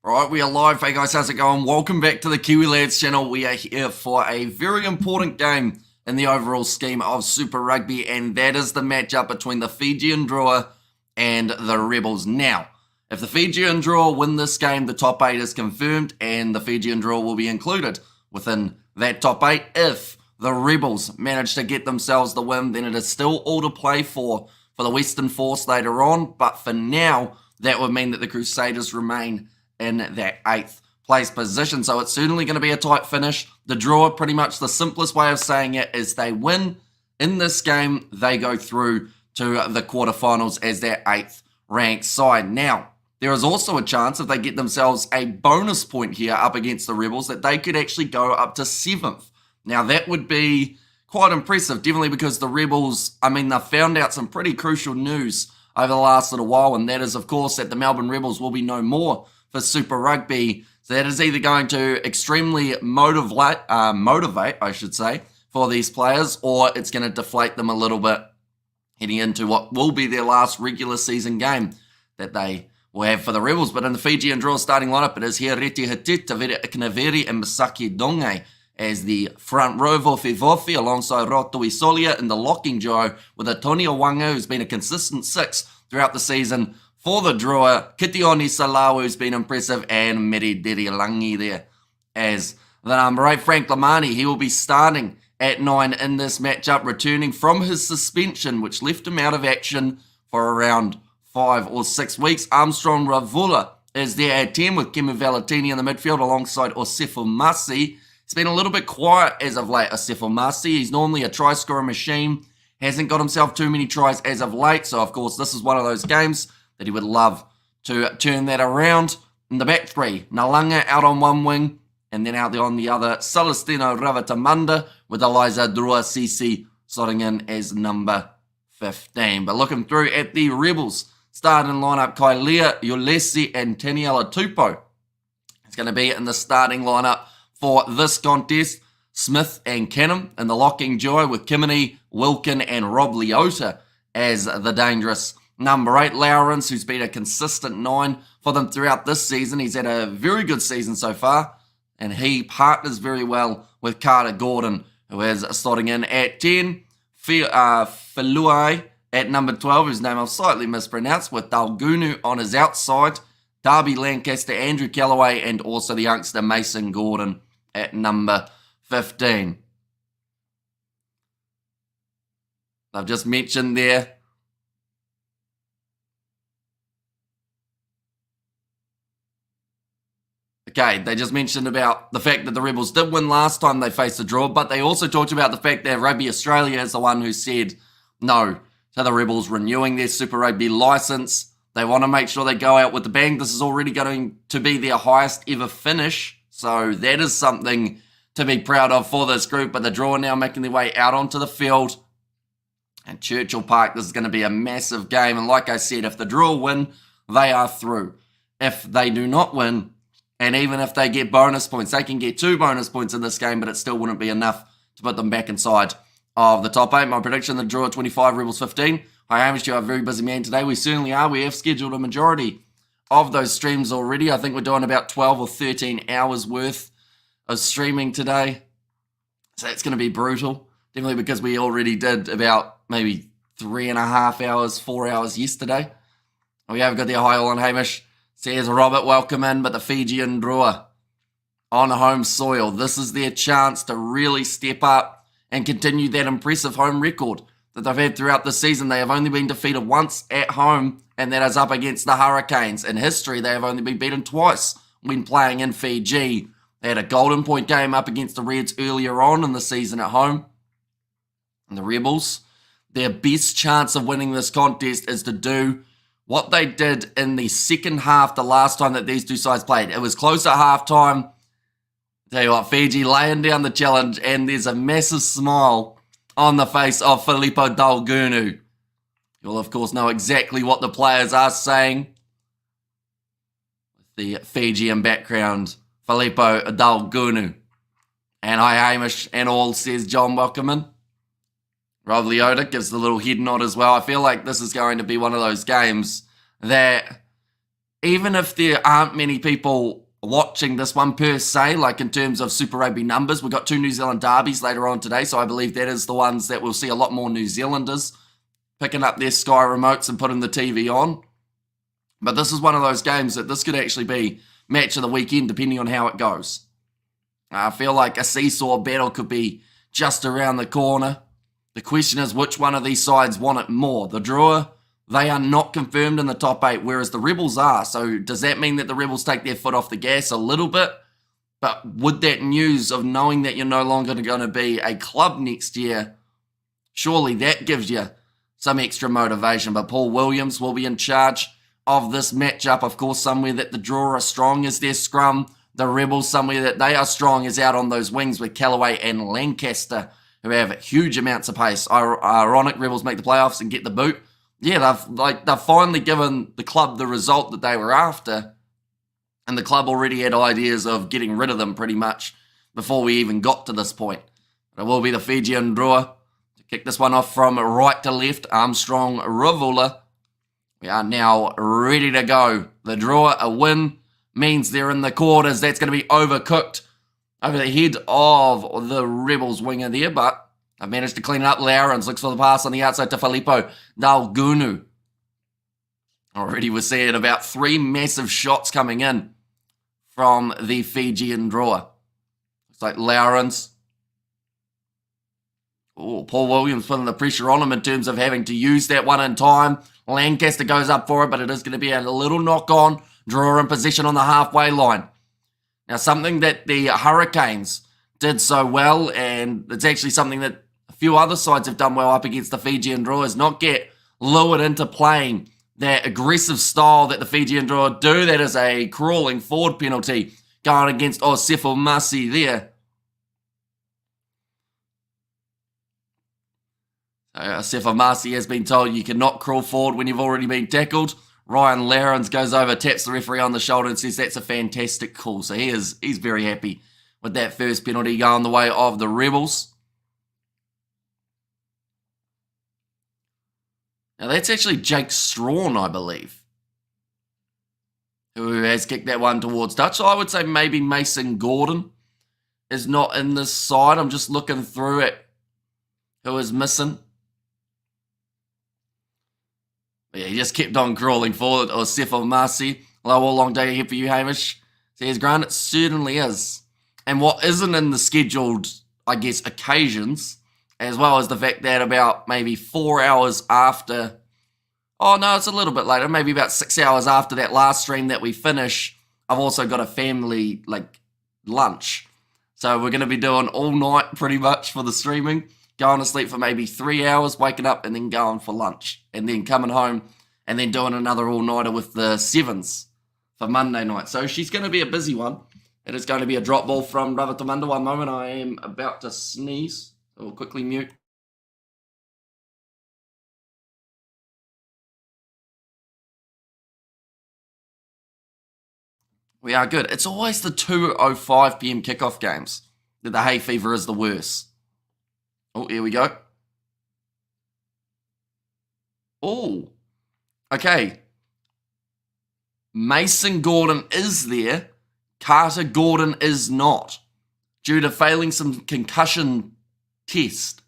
Right, we are live. Hey guys, how's it going? Welcome back to the Kiwi Lads channel. We are here for a very important game in the overall scheme of Super Rugby, and that is the matchup between the Fijian Drua and the Rebels. Now, if the Fijian Drua win this game, the top 8 is confirmed, and the Fijian Drua will be included within that top 8. If the Rebels manage to get themselves the win, then it is still all to play for the Western Force later on, but for now, that would mean that the Crusaders remain in that 8th place position. So it's certainly going to be a tight finish. The draw, pretty much the simplest way of saying it, is they win in this game, they go through to the quarterfinals as their 8th ranked side. Now, there is also a chance if they get themselves a bonus point here up against the Rebels that they could actually go up to 7th. Now, that would be quite impressive, definitely because the Rebels, they've found out some pretty crucial news over the last little while, and that is, of course, that the Melbourne Rebels will be no more for Super Rugby. So that is either going to extremely motivate, for these players, or it's going to deflate them a little bit heading into what will be their last regular season game that they will have for the Rebels. But in the Fijian Drua starting lineup, it is here Reti Hatit, Tavere Iknaveri, and Masaki Donge as the front row. Vofi alongside Rotoi Solia in the locking duo with Antonio Wanga, who's been a consistent 6 throughout the season for the Drua. Kitioni Salawu, who's been impressive, and Meri Langi there as the number 8. Frank Lamani, he will be starting at 9 in this matchup, returning from his suspension, which left him out of action for around 5 or 6 weeks. Armstrong Ravula is there at 10 with Kemu Valetini in the midfield alongside Osefo Masi. He's been a little bit quiet as of late, Osefo Masi. He's normally a try-scorer machine. Hasn't got himself too many tries as of late, so of course this is one of those games that he would love to turn that around. In the back 3, Nalanga out on one wing, and then out on the other, Celestino Ravatamanda with Eliza Drua Sisi slotting in as number 15. But looking through at the Rebels starting lineup, Kailea, Ulesi, and Taniela Tupou. It's going to be in the starting lineup for this contest. Smith and Canham in the locking duo with Kimini, Wilkin, and Rob Leota as the dangerous number 8. Lawrence, who's been a consistent 9 for them throughout this season. He's had a very good season so far, and he partners very well with Carter Gordon, who is slotting in at 10. Feluai at number 12, whose name I've slightly mispronounced, with Dalgunu on his outside. Darby Lancaster, Andrew Callaway, and also the youngster Mason Gordon at number 15. I've just mentioned there okay, they just mentioned about the fact that the Rebels did win last time they faced a draw, but they also talked about the fact that Rugby Australia is the one who said no to the Rebels renewing their Super Rugby license. They want to make sure they go out with the bang. This is already going to be their highest ever finish, so that is something to be proud of for this group. But the draw now making their way out onto the field at Churchill Park. This is going to be a massive game, and like I said, if the draw win, they are through. If they do not win, and even if they get bonus points, they can get 2 bonus points in this game, but it still wouldn't be enough to put them back inside of the top 8. My prediction, the draw 25, Rebels 15. Hi, Hamish, you are a very busy man today. We certainly are. We have scheduled a majority of those streams already. I think we're doing about 12 or 13 hours worth of streaming today. So it's going to be brutal. Definitely because we already did about maybe 3.5 hours, 4 hours yesterday. We have got the Ohio on Hamish. Says Robert, welcome in, but the Fijian Drua on home soil. This is their chance to really step up and continue that impressive home record that they've had throughout the season. They have only been defeated once at home, and that is up against the Hurricanes. In history, they have only been beaten twice when playing in Fiji. They had a golden point game up against the Reds earlier on in the season at home. And the Rebels, their best chance of winning this contest is to do what they did in the second half the last time that these two sides played. It was close at halftime. Tell you what, Fiji laying down the challenge, and there's a massive smile on the face of Filippo Dalgunu. You'll, of course, know exactly what the players are saying. The Fijian background, Filippo Dalgunu. And hi, Hamish, and all, says John Welcomen. Rob Leota gives the little head nod as well. I feel like this is going to be one of those games that even if there aren't many people watching this one per se, like in terms of Super Rugby numbers, we've got 2 New Zealand derbies later on today, so I believe that is the ones that we'll see a lot more New Zealanders picking up their Sky remotes and putting the TV on. But this is one of those games that this could actually be match of the weekend, depending on how it goes. I feel like a seesaw battle could be just around the corner. The question is which one of these sides want it more. The Drua, they are not confirmed in the top 8, whereas the Rebels are. So does that mean that the Rebels take their foot off the gas a little bit? But would that news of knowing that you're no longer going to be a club next year, surely that gives you some extra motivation. But Paul Williams will be in charge of this matchup. Of course, somewhere that the Drua are strong is their scrum. The Rebels, somewhere that they are strong is out on those wings with Callaway and Lancaster, who have huge amounts of pace. Ironic, Rebels make the playoffs and get the boot. Yeah, they've finally given the club the result that they were after, and the club already had ideas of getting rid of them pretty much before we even got to this point. But it will be the Fijian Drua to kick this one off from right to left. Armstrong, Ravula. We are now ready to go. The Drua, a win means they're in the quarters. That's going to be overcooked over the head of the Rebels winger there, but I've managed to clean it up. Lowrens looks for the pass on the outside to Filippo Dalgunu. Already we're seeing about 3 massive shots coming in from the Fijian Drua. Looks like Lowrens. Oh, Paul Williams putting the pressure on him in terms of having to use that one in time. Lancaster goes up for it, but it is going to be a little knock-on. Drua in position on the halfway line. Now, something that the Hurricanes did so well, and it's actually something that a few other sides have done well up against the Fijian Drua, is not get lured into playing that aggressive style that the Fijian Drua do. That is a crawling forward penalty going against Osefo Masi there. Osefo Masi has been told you cannot crawl forward when you've already been tackled. Ryan Lowrens goes over, taps the referee on the shoulder and says that's a fantastic call. So he's very happy with that first penalty going the way of the Rebels. Now that's actually Jake Strawn, I believe, who has kicked that one towards touch. So I would say maybe Mason Gordon is not in this side. I'm just looking through it. Who is missing? Yeah, he just kept on crawling forward. Osefo Masi. Low or long day ahead for you, Hamish. Says Grant, it certainly is. And what isn't in the scheduled, I guess, occasions, as well as the fact that about maybe 4 hours after, oh no, it's a little bit later, maybe about 6 hours after that last stream that we finish, I've also got a family, lunch. So we're going to be doing all night pretty much for the streaming. Going to sleep for maybe 3 hours, waking up and then going for lunch. And then coming home and then doing another all-nighter with the Sevens for Monday night. So she's going to be a busy one. It is going to be a drop ball from Ravatamanda. One moment, I am about to sneeze. So we'll quickly mute. We are good. It's always the 2:05 p.m. kickoff games that the hay fever is the worst. Oh, here we go. Oh, okay. Mason Gordon is there. Carter Gordon is not, due to failing some concussion test.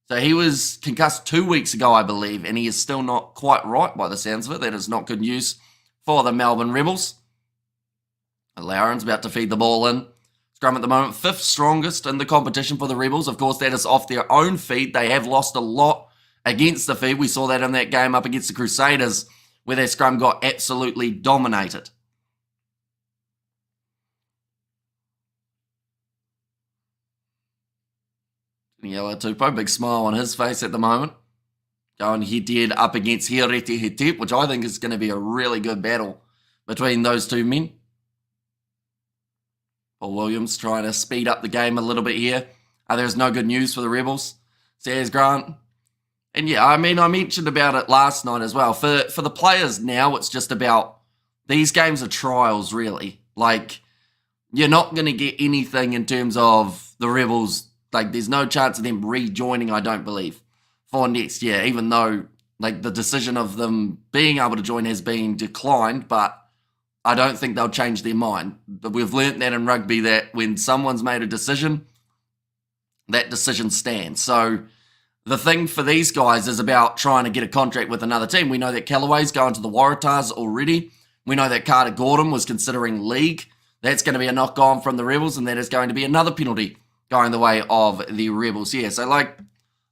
So he was concussed 2 weeks ago, I believe, and he is still not quite right by the sounds of it. That is not good news for the Melbourne Rebels. Lowrens about to feed the ball in. Scrum at the moment, 5th strongest in the competition for the Rebels. Of course, that is off their own feed. They have lost a lot against the feed. We saw that in that game up against the Crusaders, where their scrum got absolutely dominated. Yellow Tupou, big smile on his face at the moment. Going head-to-head up against Hiarete Hetep, which I think is going to be a really good battle between those two men. Paul Williams trying to speed up the game a little bit here. There's no good news for the Rebels, says Grant. And yeah, I mean, I mentioned about it last night as well. For the players now, it's just about, these games are trials, really. Like, you're not going to get anything in terms of the Rebels. Like, there's no chance of them rejoining, I don't believe, for next year, even though Like, the decision of them being able to join has been declined, but I don't think they'll change their mind. We've learnt that in rugby, that when someone's made a decision, that decision stands. So the thing for these guys is about trying to get a contract with another team. We know that Callaway's going to the Waratahs already. We know that Carter Gordon was considering league. That's going to be a knock-on from the Rebels, and that is going to be another penalty going the way of the Rebels. Yeah, so like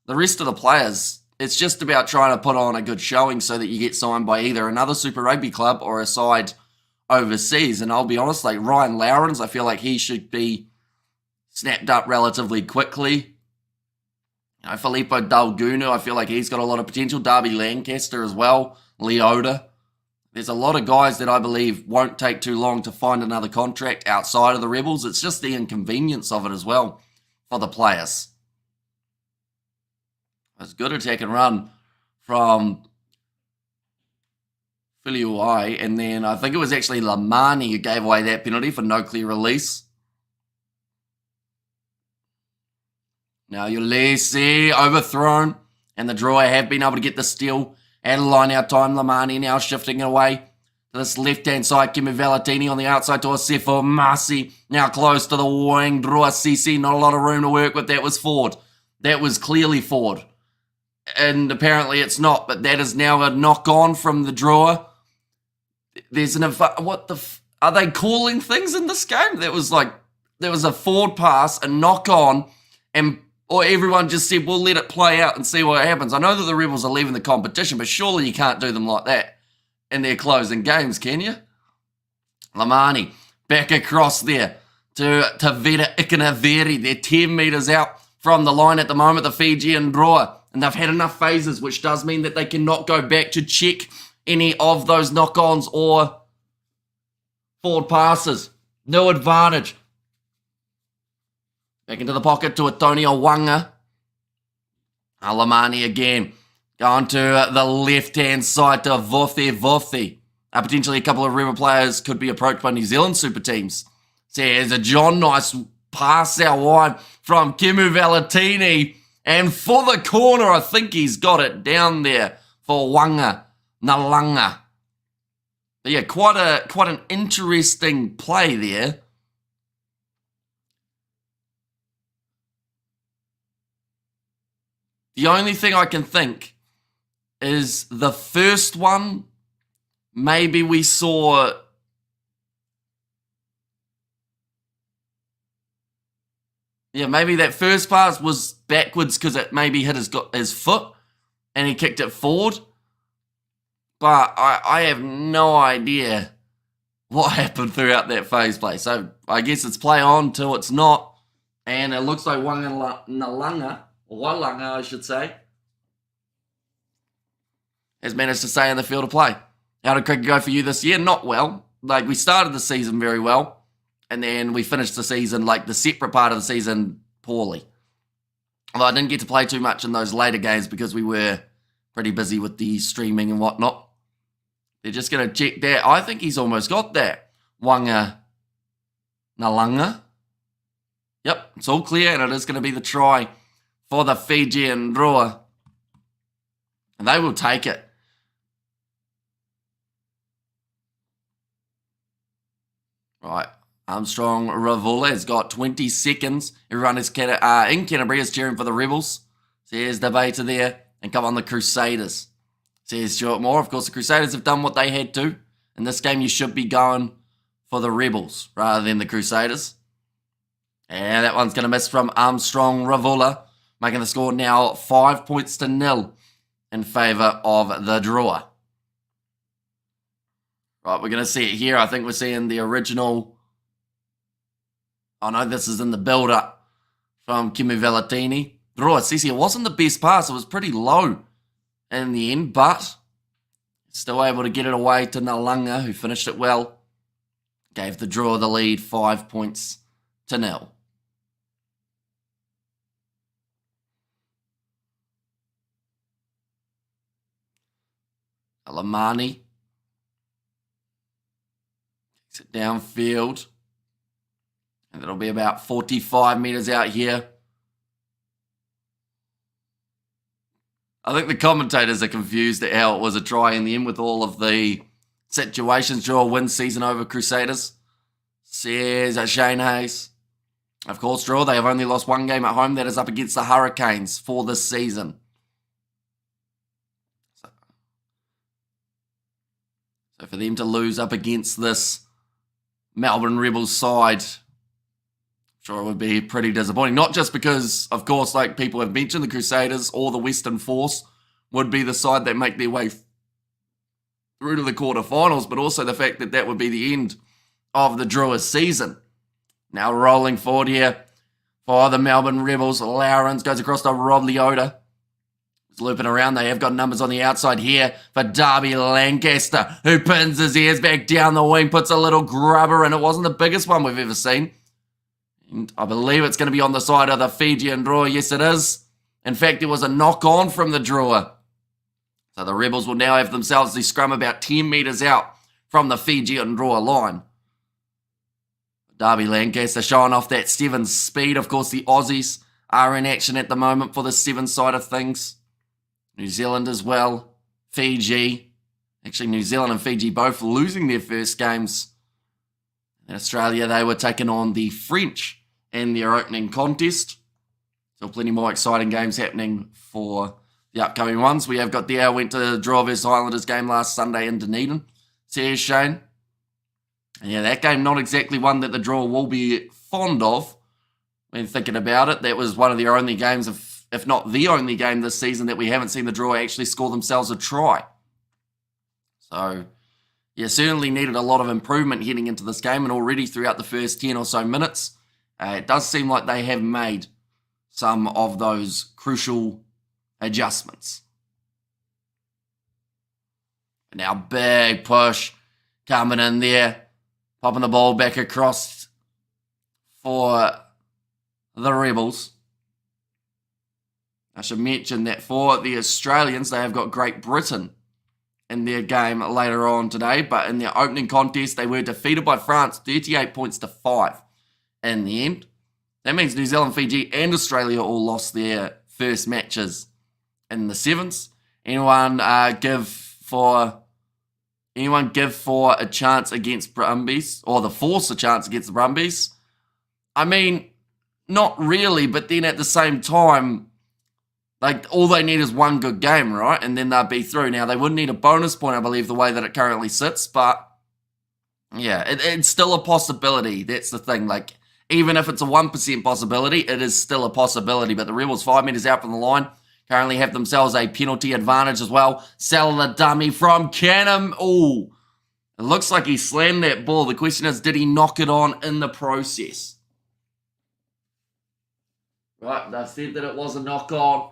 the rest of the players, it's just about trying to put on a good showing so that you get signed by either another Super Rugby club or a side overseas. And I'll be honest, like Ryan Lowrens, I feel like he should be snapped up relatively quickly. You know, Filippo Dalgunu, I feel like he's got a lot of potential. Darby Lancaster as well. Leota. There's a lot of guys that I believe won't take too long to find another contract outside of the Rebels. It's just the inconvenience of it as well for the players. It's good attack and run from FIJIAN, and then I think it was actually Lamani who gave away that penalty for no clear release. Now Ulysses overthrown, and the Drua have been able to get the steal at a line out time. Lamani now shifting it away to this left-hand side. Kimi Valentini on the outside to Osefo Masi. Now close to the wing. Drua Sisi, not a lot of room to work with. That was Ford. That was clearly Ford. And apparently it's not, but that is now a knock-on from the Drua. There's an... Are they calling things in this game? There was a forward pass, a knock-on, or everyone just said, we'll let it play out and see what happens. I know that the Rebels are leaving the competition, but surely you can't do them like that in their closing games, can you? Lamani back across there to Tavita Ikanaveri. They're 10 metres out from the line at the moment, the Fijian Drua. And they've had enough phases, which does mean that they cannot go back to check any of those knock-ons or forward passes. No advantage. Back into the pocket to Antonio Wanga. Alamani again. Going to the left-hand side to Vothi. Potentially a couple of Rebel players could be approached by New Zealand super teams. So here's a John Nice pass out wide from Kimu Valentini. And for the corner, I think he's got it down there for Wanga Nalanga. But yeah, quite an interesting play there. The only thing I can think is the first one, maybe we saw... Yeah, maybe that first pass was backwards because it maybe hit his foot and he kicked it forward. But I have no idea what happened throughout that phase play. So I guess it's play on till it's not. And it looks like Walanga, I should say, has managed to stay in the field of play. How did cricket go for you this year? Not well. Like, we started the season very well. And then we finished the season, like the separate part of the season, poorly. Although I didn't get to play too much in those later games because we were pretty busy with the streaming and whatnot. They're just going to check that. I think he's almost got that. Wanga Nalanga. Yep, it's all clear, and it is going to be the try for the Fijian Drua. And they will take it. Right. Armstrong Ravula has got 20 seconds. Everyone is in Canterbury is cheering for the Rebels. So here's the Beta there. And come on, the Crusaders. So here's Stuart Moore. Of course, the Crusaders have done what they had to. In this game, you should be going for the Rebels rather than the Crusaders. And that one's going to miss from Armstrong Ravula. Making the score now 5-0 in favour of the Drua. Right, we're going to see it here. I think we're seeing the original... Oh no, this is in the build-up from Kimi Valentini. Drua Sisi, it wasn't the best pass. It was pretty low in the end, but still able to get it away to Nalanga, who finished it well. Gave the Drua the lead 5-0. Alamani takes it downfield. And it'll be about 45 metres out here. I think the commentators are confused at how it was a try in the end with all of the situations. Draw win season over Crusaders. Says Shane Hayes. Of course, Draw, they have only lost one game at home. That is up against the Hurricanes for this season. So for them to lose up against this Melbourne Rebels side, sure it would be pretty disappointing. Not just because, of course, like people have mentioned, the Crusaders or the Western Force would be the side that make their way through to the quarterfinals, but also the fact that that would be the end of the Drua season. Now rolling forward here for the Melbourne Rebels. Lawrence goes across to Rob Leota. He's looping around. They have got numbers on the outside here for Darby Lancaster, who pins his ears back down the wing, puts a little grubber, and it wasn't the biggest one we've ever seen. And I believe it's going to be on the side of the Fijian Drua. Yes, it is. In fact, it was a knock-on from the Drua. So the Rebels will now have themselves the scrum about 10 metres out from the Fijian Drua line. Darby Lancaster showing off that Sevens speed. Of course, the Aussies are in action at the moment for the Sevens side of things. New Zealand as well. Fiji. Actually, New Zealand and Fiji both losing their first games. In Australia, they were taking on the French in their opening contest. So plenty more exciting games happening for the upcoming ones. We have got there, went to the Drua vs Highlanders game last Sunday in Dunedin. Says Shane. And yeah, that game not exactly one that the Drua will be fond of when thinking about it. That was one of their only games, if not the only game this season that we haven't seen the Drua actually score themselves a try. So, yeah, certainly needed a lot of improvement heading into this game, and already throughout the first 10 or so minutes, it does seem like they have made some of those crucial adjustments. Now, big push coming in there. Popping the ball back across for the Rebels. I should mention that for the Australians, they have got Great Britain in their game later on today. But in their opening contest, they were defeated by France 38 points to 5 in the end. That means New Zealand, Fiji and Australia all lost their first matches in the sevens. Anyone give for a chance against Brumbies, or the Force a chance against the Brumbies? I mean, not really, but then at the same time, like, all they need is one good game, right? And then they'll be through. Now, they would need a bonus point, I believe, the way that it currently sits, but yeah, it's still a possibility. That's the thing. Like, even if it's a 1% possibility, it is still a possibility. But the Rebels 5 metres out from the line currently have themselves a penalty advantage as well. Sell the dummy from Canham. Oh, it looks like he slammed that ball. The question is, did he knock it on in the process? Right, they said that it was a knock-on.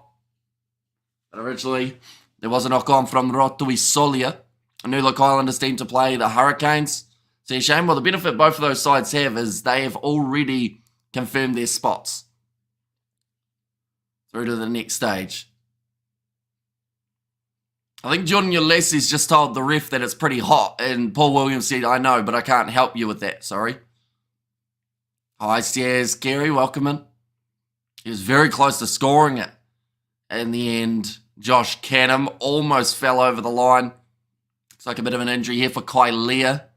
But originally, there was a knock-on from Rotui Solia, a New Look Islanders team to play the Hurricanes. See, Shane, well, the benefit both of those sides have is they have already confirmed their spots through to the next stage. I think Jordan Ulysses just told the ref that it's pretty hot, and Paul Williams said, I know, but I can't help you with that, sorry. Hi, Stairs. Gary, welcome in. He was very close to scoring it. In the end, Josh Canham almost fell over the line. Looks like a bit of an injury here for Kai Leah.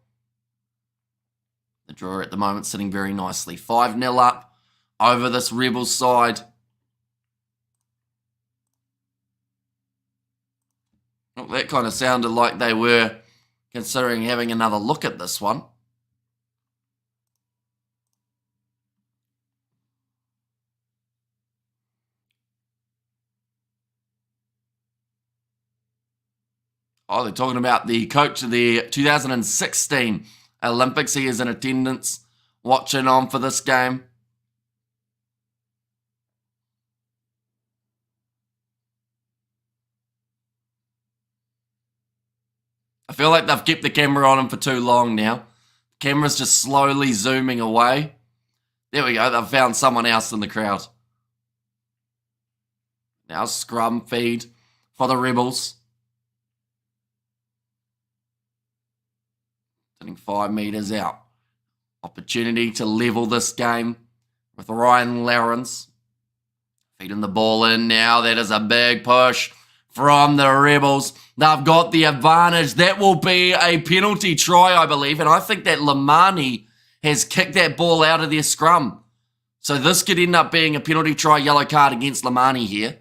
The drawer at the moment sitting very nicely. 5-0 up over this Rebels side. Well, that kind of sounded like they were considering having another look at this one. Oh, they're talking about the coach of the 2016 Olympics. He is in attendance, watching on for this game. I feel like they've kept the camera on him for too long now. The camera's just slowly zooming away. There we go. They've found someone else in the crowd. Now scrum feed for the Rebels. Sitting 5 metres out. Opportunity to level this game with Ryan Lawrence. Feeding the ball in now. That is a big push from the Rebels. They've got the advantage. That will be a penalty try, I believe. And I think that Lamani has kicked that ball out of their scrum. So this could end up being a penalty try, yellow card against Lamani here.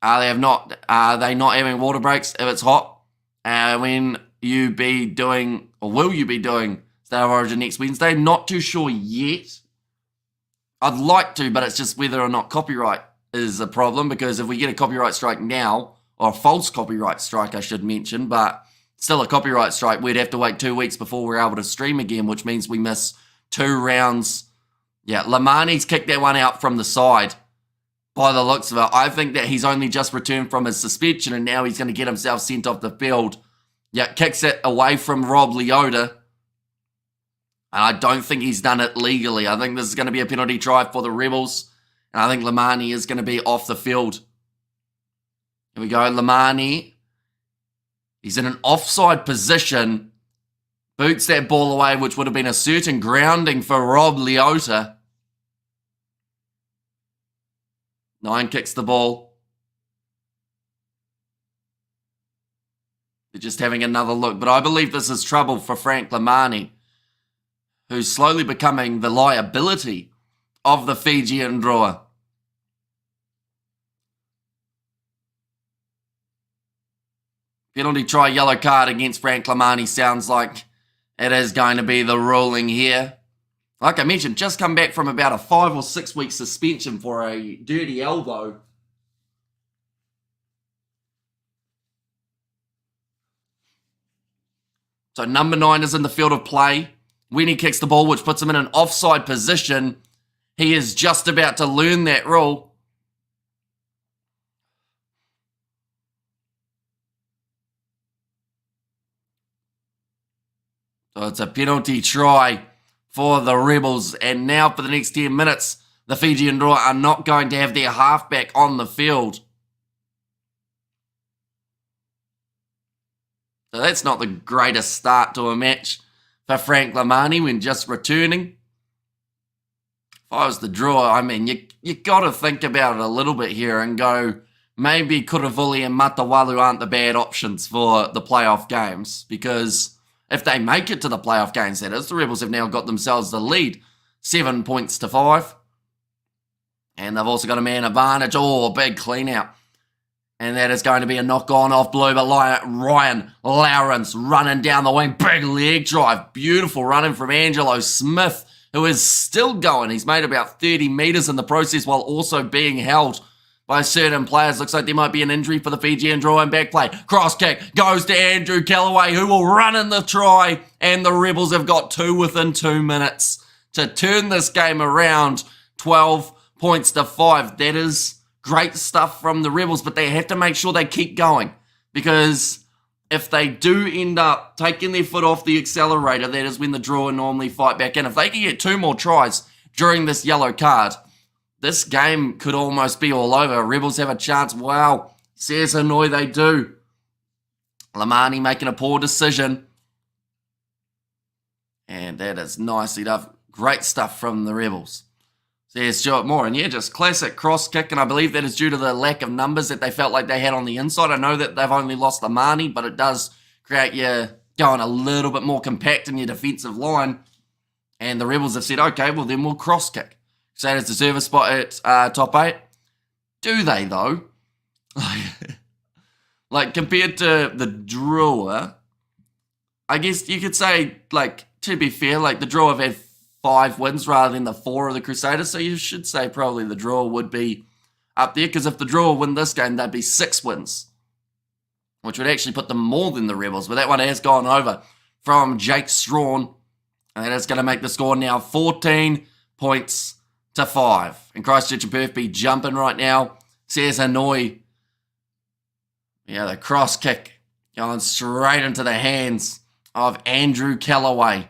Are they not having water breaks if it's hot? When you be doing, or will you be doing State of Origin next Wednesday? Not too sure yet. I'd like to, but it's just whether or not copyright is a problem, because if we get a copyright strike now, or a false copyright strike I should mention, but still a copyright strike, we'd have to wait 2 weeks before we're able to stream again, which means we miss 2 rounds. Yeah, Lamani's kicked that one out from the side by the looks of it. I think that he's only just returned from his suspension and now he's going to get himself sent off the field. Yeah, kicks it away from Rob Leota. And I don't think he's done it legally. I think this is going to be a penalty try for the Rebels. And I think Lamani is going to be off the field. Here we go, Lamani. He's in an offside position. Boots that ball away, which would have been a certain grounding for Rob Leota. 9 kicks the ball. They're just having another look. But I believe this is trouble for Frank Lamani, who's slowly becoming the liability of the Fijian Drua. Penalty try, yellow card against Frank Lamani sounds like it is going to be the ruling here. Like I mentioned, just come back from about a 5 or 6 week suspension for a dirty elbow. So number 9 is in the field of play. When he kicks the ball, which puts him in an offside position, he is just about to learn that rule. So it's a penalty try for the Rebels. And now for the next 10 minutes, the Fijian Drua are not going to have their halfback on the field. So that's not the greatest start to a match for Frank Lamani when just returning. If I was the Drua, I mean, you got to think about it a little bit here and go, maybe Kuravuli and Matawalu aren't the bad options for the playoff games, because if they make it to the playoff games, that is, the Rebels have now got themselves the lead, 7 points to 5. And they've also got a man advantage. Oh, a big clean out. And that is going to be a knock-on off blue, but Ryan Lawrence running down the wing. Big leg drive. Beautiful running from Angelo Smith, who is still going. He's made about 30 metres in the process while also being held by certain players. Looks like there might be an injury for the Fijian Drua in back play. Cross kick goes to Andrew Callaway, who will run in the try. And the Rebels have got 2 within 2 minutes to turn this game around. 12 points to 5. That is great stuff from the Rebels, but they have to make sure they keep going, because if they do end up taking their foot off the accelerator, that is when the Drua normally fight back in. If they can get 2 more tries during this yellow card, this game could almost be all over. Rebels have a chance. Wow, says Hanoi they do. Lamani making a poor decision. And that is nicely done. Great stuff from the Rebels. There's Stuart Moore, and yeah, just classic cross kick, and I believe that is due to the lack of numbers that they felt like they had on the inside. I know that they've only lost Lamani, but it does create you going a little bit more compact in your defensive line, and the Rebels have said, okay, well then we'll cross kick. So that is the service spot at top 8. Do they, though? Like, compared to the Drua, I guess you could say, like, to be fair, like, the Drua have had 5 wins rather than the 4 of the Crusaders, so you should say probably the Drua would be up there, because if the Drua win this game, they'd be 6 wins, which would actually put them more than the Rebels, but that one has gone over from Jake Strawn, and that is going to make the score now 14 points to 5. And Christchurch and Perth be jumping right now, says Hanoi. Yeah, the cross kick going straight into the hands of Andrew Callaway.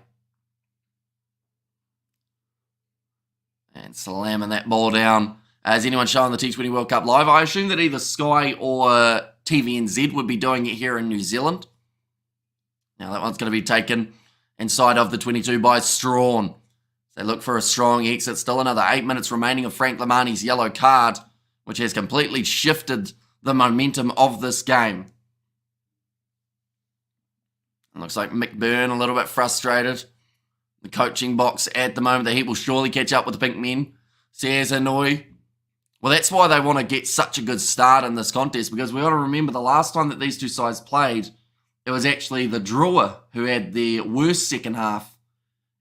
And slamming that ball down. Is anyone showing the T20 World Cup live? I assume that either Sky or TVNZ would be doing it here in New Zealand. Now that one's going to be taken inside of the 22 by Strawn. They look for a strong exit. Still another 8 minutes remaining of Frank Lamani's yellow card, which has completely shifted the momentum of this game. It looks like McBurn a little bit frustrated. The coaching box at the moment. The heat will surely catch up with the pink men. Says Hanoi. Well, that's why they want to get such a good start in this contest, because we got to remember the last time that these two sides played, it was actually the Drua who had the worst second half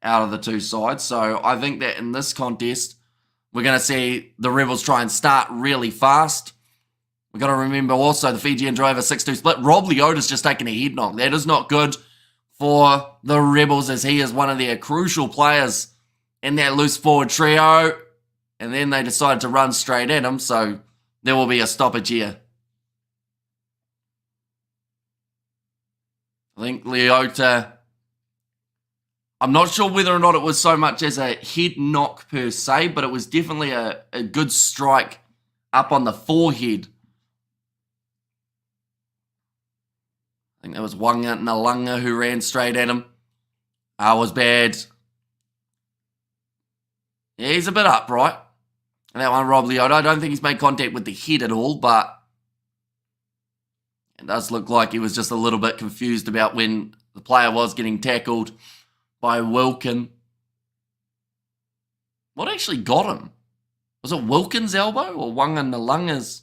out of the two sides. So I think that in this contest, we're going to see the Rebels try and start really fast. We've got to remember also the Fijian Drua have a 6-2 split. Rob Leota's just taken a head knock. That is not good for the Rebels, as he is one of their crucial players in that loose forward trio. And then they decided to run straight at him, so there will be a stoppage here. I think Leota, I'm not sure whether or not it was so much as a head knock per se, but it was definitely a good strike up on the forehead. I think that was Wanga Nalanga who ran straight at him. Was bad. Yeah, he's a bit upright. And that one, Rob Leota, I don't think he's made contact with the head at all, but it does look like he was just a little bit confused about when the player was getting tackled by Wilkin. What actually got him? Was it Wilkin's elbow or Wanga Nalanga's?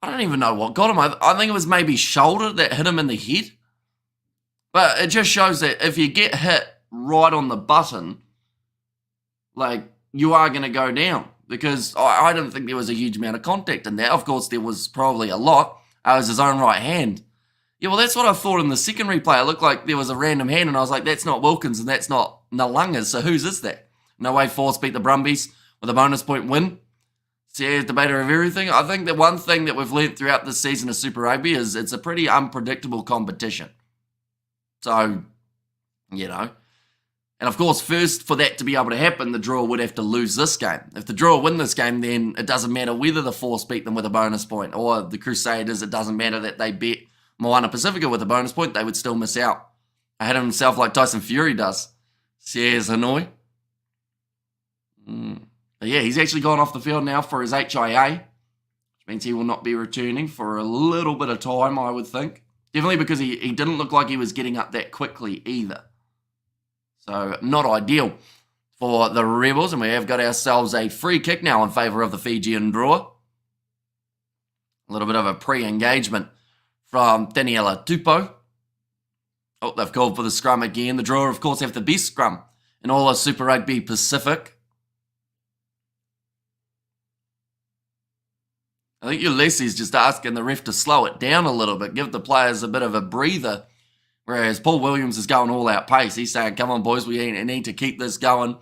I don't even know what got him. I think it was maybe shoulder that hit him in the head. But it just shows that if you get hit right on the button, like, you are going to go down. Because I don't think there was a huge amount of contact in that. Of course, there was probably a lot. It was his own right hand. Yeah, well, that's what I thought in the second replay. It looked like there was a random hand, and I was like, that's not Wilkins, and that's not Nalanga's, so whose is that? No way Force beat the Brumbies with a bonus point win. Serious debater of everything. I think the one thing that we've learned throughout this season of Super Rugby is it's a pretty unpredictable competition. So, you know. And of course, first, for that to be able to happen, the Drua would have to lose this game. If the Drua win this game, then it doesn't matter whether the Force beat them with a bonus point, or the Crusaders, it doesn't matter that they beat Moana Pacifica with a bonus point, they would still miss out. Ahead of himself like Tyson Fury does. Says Hanoi. But yeah, he's actually gone off the field now for his HIA, which means he will not be returning for a little bit of time, I would think. Definitely because he didn't look like he was getting up that quickly either. So, not ideal for the Rebels, and we have got ourselves a free kick now in favour of the Fijian Drua. A little bit of a pre-engagement from Daniela Tupou. Oh, they've called for the scrum again. The Drua, of course, have the best scrum in all of Super Rugby Pacific. I think Ulysses just asking the ref to slow it down a little bit, give the players a bit of a breather. Whereas Paul Williams is going all out pace. He's saying, come on, boys, we need to keep this going.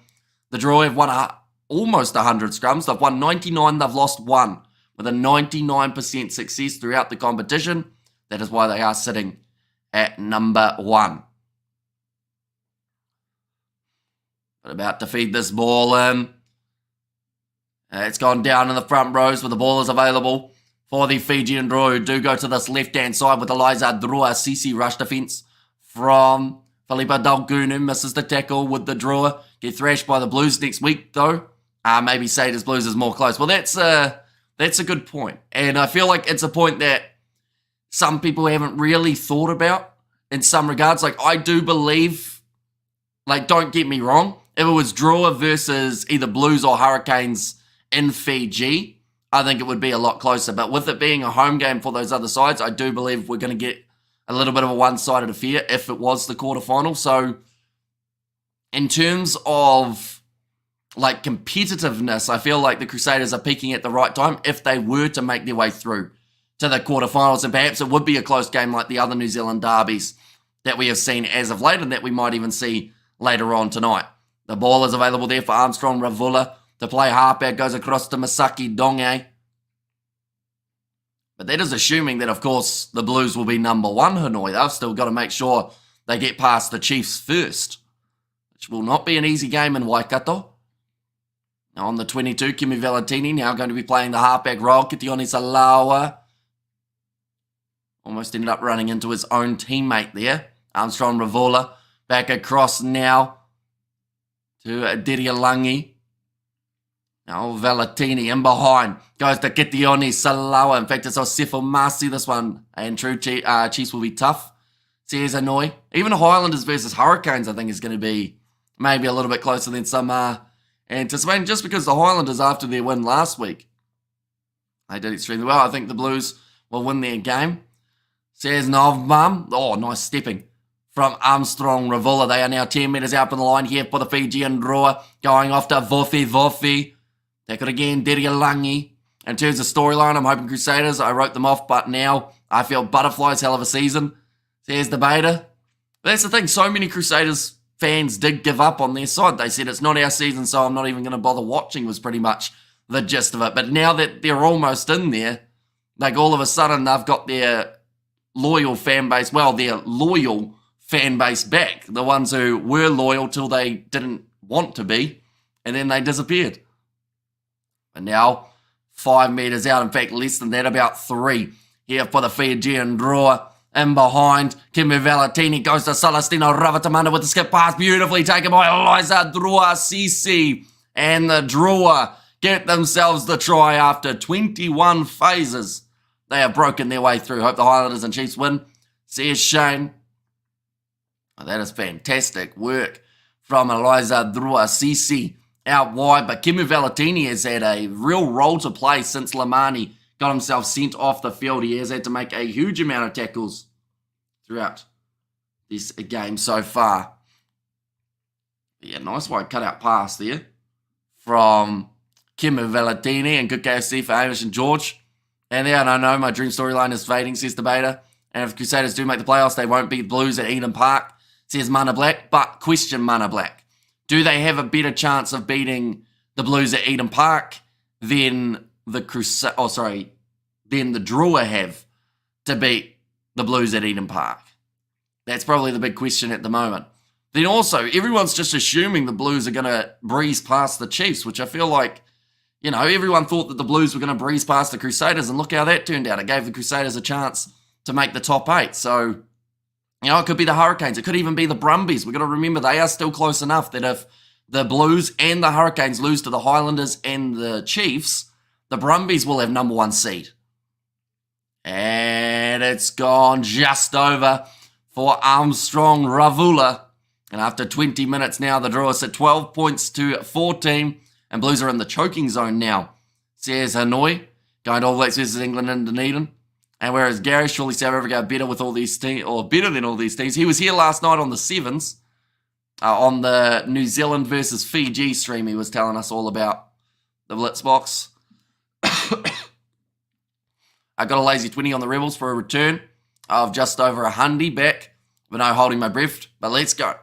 The Drua have won almost 100 scrums. They've won 99, they've lost 1, with a 99% success throughout the competition. That is why they are sitting at number 1. But about to feed this ball in. It's gone down in the front rows with the ball is available for the Fijian Drua, who do go to this left-hand side with Eliza Drua Sisi rush defence from Felipa Dalgunu. Misses the tackle with the Drua. Get thrashed by the Blues next week, though. Maybe Satyrs Blues is more close. Well, that's a good point. And I feel like it's a point that some people haven't really thought about in some regards. Like, I do believe, like, don't get me wrong, if it was Drua versus either Blues or Hurricanes in Fiji, I think it would be a lot closer. But with it being a home game for those other sides, I do believe we're going to get a little bit of a one-sided affair if it was the quarterfinal. So in terms of like competitiveness, I feel like the Crusaders are peaking at the right time if they were to make their way through to the quarterfinals. And perhaps it would be a close game like the other New Zealand derbies that we have seen as of late and that we might even see later on tonight. The ball is available there for Armstrong Ravula to play halfback, goes across to Masaki Donge. But that is assuming that, of course, the Blues will be number 1, Hanoi. They've still got to make sure they get past the Chiefs first, which will not be an easy game in Waikato. Now on the 22, Kimi Valentini now going to be playing the halfback role. Kitione Salawa almost ended up running into his own teammate there. Armstrong Ravula back across now to Dirialangi. Now Valentini in behind. Goes to Kitioni Salawa. In fact, it's Osefo Masi this one. And true Chiefs will be tough. Says Hanoi. Even Highlanders versus Hurricanes, I think, is going to be maybe a little bit closer than some anticipating. Just because the Highlanders, after their win last week, they did extremely well. I think the Blues will win their game. Says Novmam. Oh, nice stepping from Armstrong Ravula. They are now 10 metres out from the line here for the Fijian Drua. Going off to Vofi. Tackle again, Derialangi. In terms of storyline, I'm hoping Crusaders. I wrote them off, but now I feel Butterflies, hell of a season. Says the beta. That's the thing. So many Crusaders fans did give up on their side. They said it's not our season, so I'm not even going to bother watching, was pretty much the gist of it. But now that they're almost in there, like all of a sudden they've got their loyal fan base, their loyal fan base back. The ones who were loyal till they didn't want to be, and then they disappeared. But now, 5 metres out, in fact, less than that, about 3. Here for the Fijian Drua. In behind, Kimi Valentini goes to Celestino Ravatamanda with the skip pass, beautifully taken by Eliza Drua Sisi. And the Drua get themselves the try after 21 phases. They have broken their way through. Hope the Highlanders and Chiefs win. Says Shane. Oh, that is fantastic work from Eliza Drua Sisi. Out wide, but Kimi Valentini has had a real role to play since Lamani got himself sent off the field. He has had to make a huge amount of tackles throughout this game so far. Yeah, nice wide cutout pass there from Kimi Valentini, and good KFC for Hamish and George. And there, I don't know, my dream storyline is fading, says the beta. And if Crusaders do make the playoffs, they won't beat Blues at Eden Park, says Mana Black. But question Mana Black. Do they have a better chance of beating the Blues at Eden Park than the than the Drua have to beat the Blues at Eden Park? That's probably the big question at the moment. Then also, everyone's just assuming the Blues are going to breeze past the Chiefs, which I feel like, everyone thought that the Blues were going to breeze past the Crusaders, and look how that turned out. It gave the Crusaders a chance to make the top 8. So, it could be the Hurricanes. It could even be the Brumbies. We've got to remember they are still close enough that if the Blues and the Hurricanes lose to the Highlanders and the Chiefs, the Brumbies will have number 1 seed. And it's gone just over for Armstrong Ravula. And after 20 minutes now, the draw is at 12 points to 14. And Blues are in the choking zone now, says Hanoi. Going to All Blacks versus England in Dunedin. And whereas Gary surely South Africa better with all these teams, or better than all these teams, he was here last night on the 7s, on the New Zealand versus Fiji stream. He was telling us all about the Blitzbox. I got a lazy 20 on the Rebels for a return of just over 100 back, but no holding my breath. But let's go.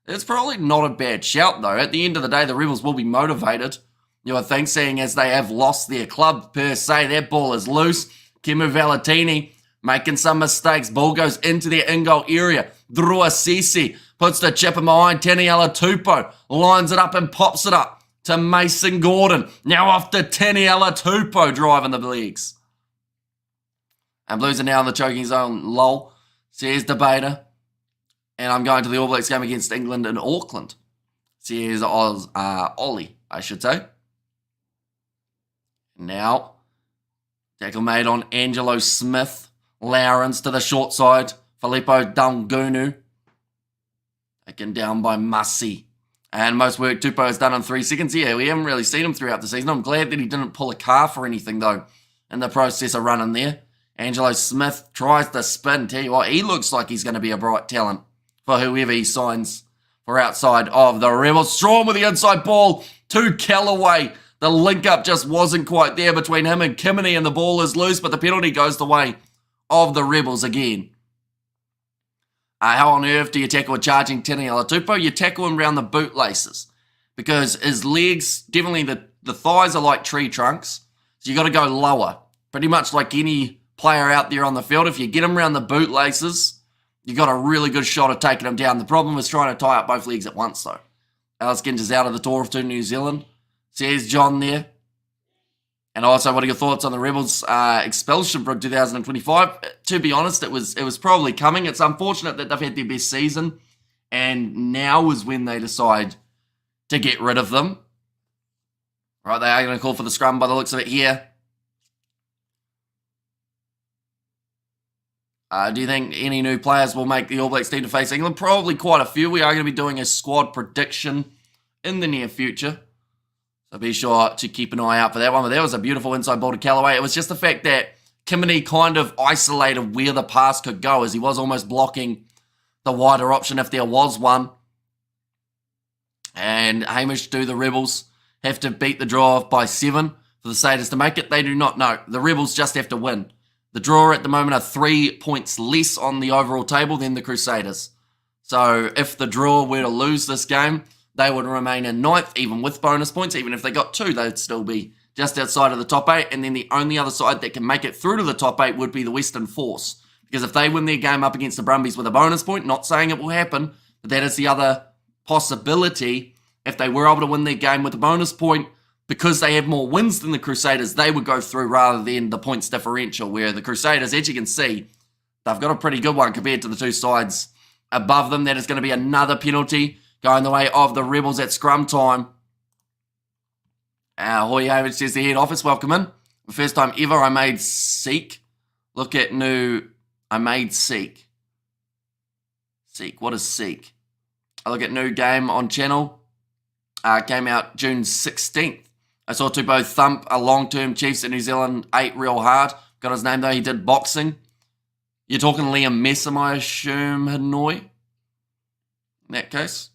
It's probably not a bad shout though. At the end of the day, the Rebels will be motivated. You would think, seeing as they have lost their club per se, that ball is loose. Kimi Valentini making some mistakes. Ball goes into their in-goal area. Drua Sisi puts the chip in behind. Taniela Tupou lines it up and pops it up to Mason Gordon. Now off to Taniela Tupou driving the legs. And Blues are now in the choking zone. Lol, says Debater. And I'm going to the All Blacks game against England in Auckland, says Ollie, I should say. Now, tackle made on Angelo Smith. Lawrence to the short side. Filippo Dungunu. Taken down by Mussy. And most work Tupou has done in 3 seconds. Yeah, we haven't really seen him throughout the season. I'm glad that he didn't pull a calf or anything, though, in the process of running there. Angelo Smith tries to spin. Tell you what, he looks like he's going to be a bright talent for whoever he signs for outside of the Rebels. Strawn with the inside ball to Callaway. The link-up just wasn't quite there between him and Kimini, and the ball is loose, but the penalty goes the way of the Rebels again. How on earth do you tackle a charging Taniela Tupou? You tackle him around the bootlaces, because his legs, definitely the thighs are like tree trunks, so you got to go lower. Pretty much like any player out there on the field. If you get him around the bootlaces, you got a really good shot at taking him down. The problem is trying to tie up both legs at once, though. Alice Ginge is out of the tour to New Zealand, says John there. And also, what are your thoughts on the Rebels expulsion from 2025? To be honest, it was probably coming. It's unfortunate that they've had their best season, and now is when they decide to get rid of them. Right, they are going to call for the scrum by the looks of it here. Do you think any new players will make the All Blacks team to face England? Probably quite a few. We are going to be doing a squad prediction in the near future. So be sure to keep an eye out for that one. But that was a beautiful inside ball to Callaway. It was just the fact that Kimini kind of isolated where the pass could go, as he was almost blocking the wider option if there was one. And Hamish do the Rebels have to beat the draw by 7 for the Crusaders to make it? They do not know. The Rebels just have to win. The draw at the moment are 3 points less on the overall table than the Crusaders. So if the draw were to lose this game, they would remain in 9th, even with bonus points. Even if they got 2, they'd still be just outside of the top 8. And then the only other side that can make it through to the top 8 would be the Western Force. Because if they win their game up against the Brumbies with a bonus point, not saying it will happen, but that is the other possibility. If they were able to win their game with a bonus point, because they have more wins than the Crusaders, they would go through rather than the points differential, where the Crusaders, as you can see, they've got a pretty good one compared to the two sides above them. That is going to be another penalty going the way of the Rebels at scrum time. Hoyavich says the head office, welcome in. The first time ever I made Seek. Look at new, I made Seek. Seek, what is Seek? I look at new game on channel. Came out June 16th. I saw Tupou thump a long-term Chiefs in New Zealand 8 real hard. Got his name though, he did boxing. You're talking Liam Messam, I assume, Hanoi, in that case.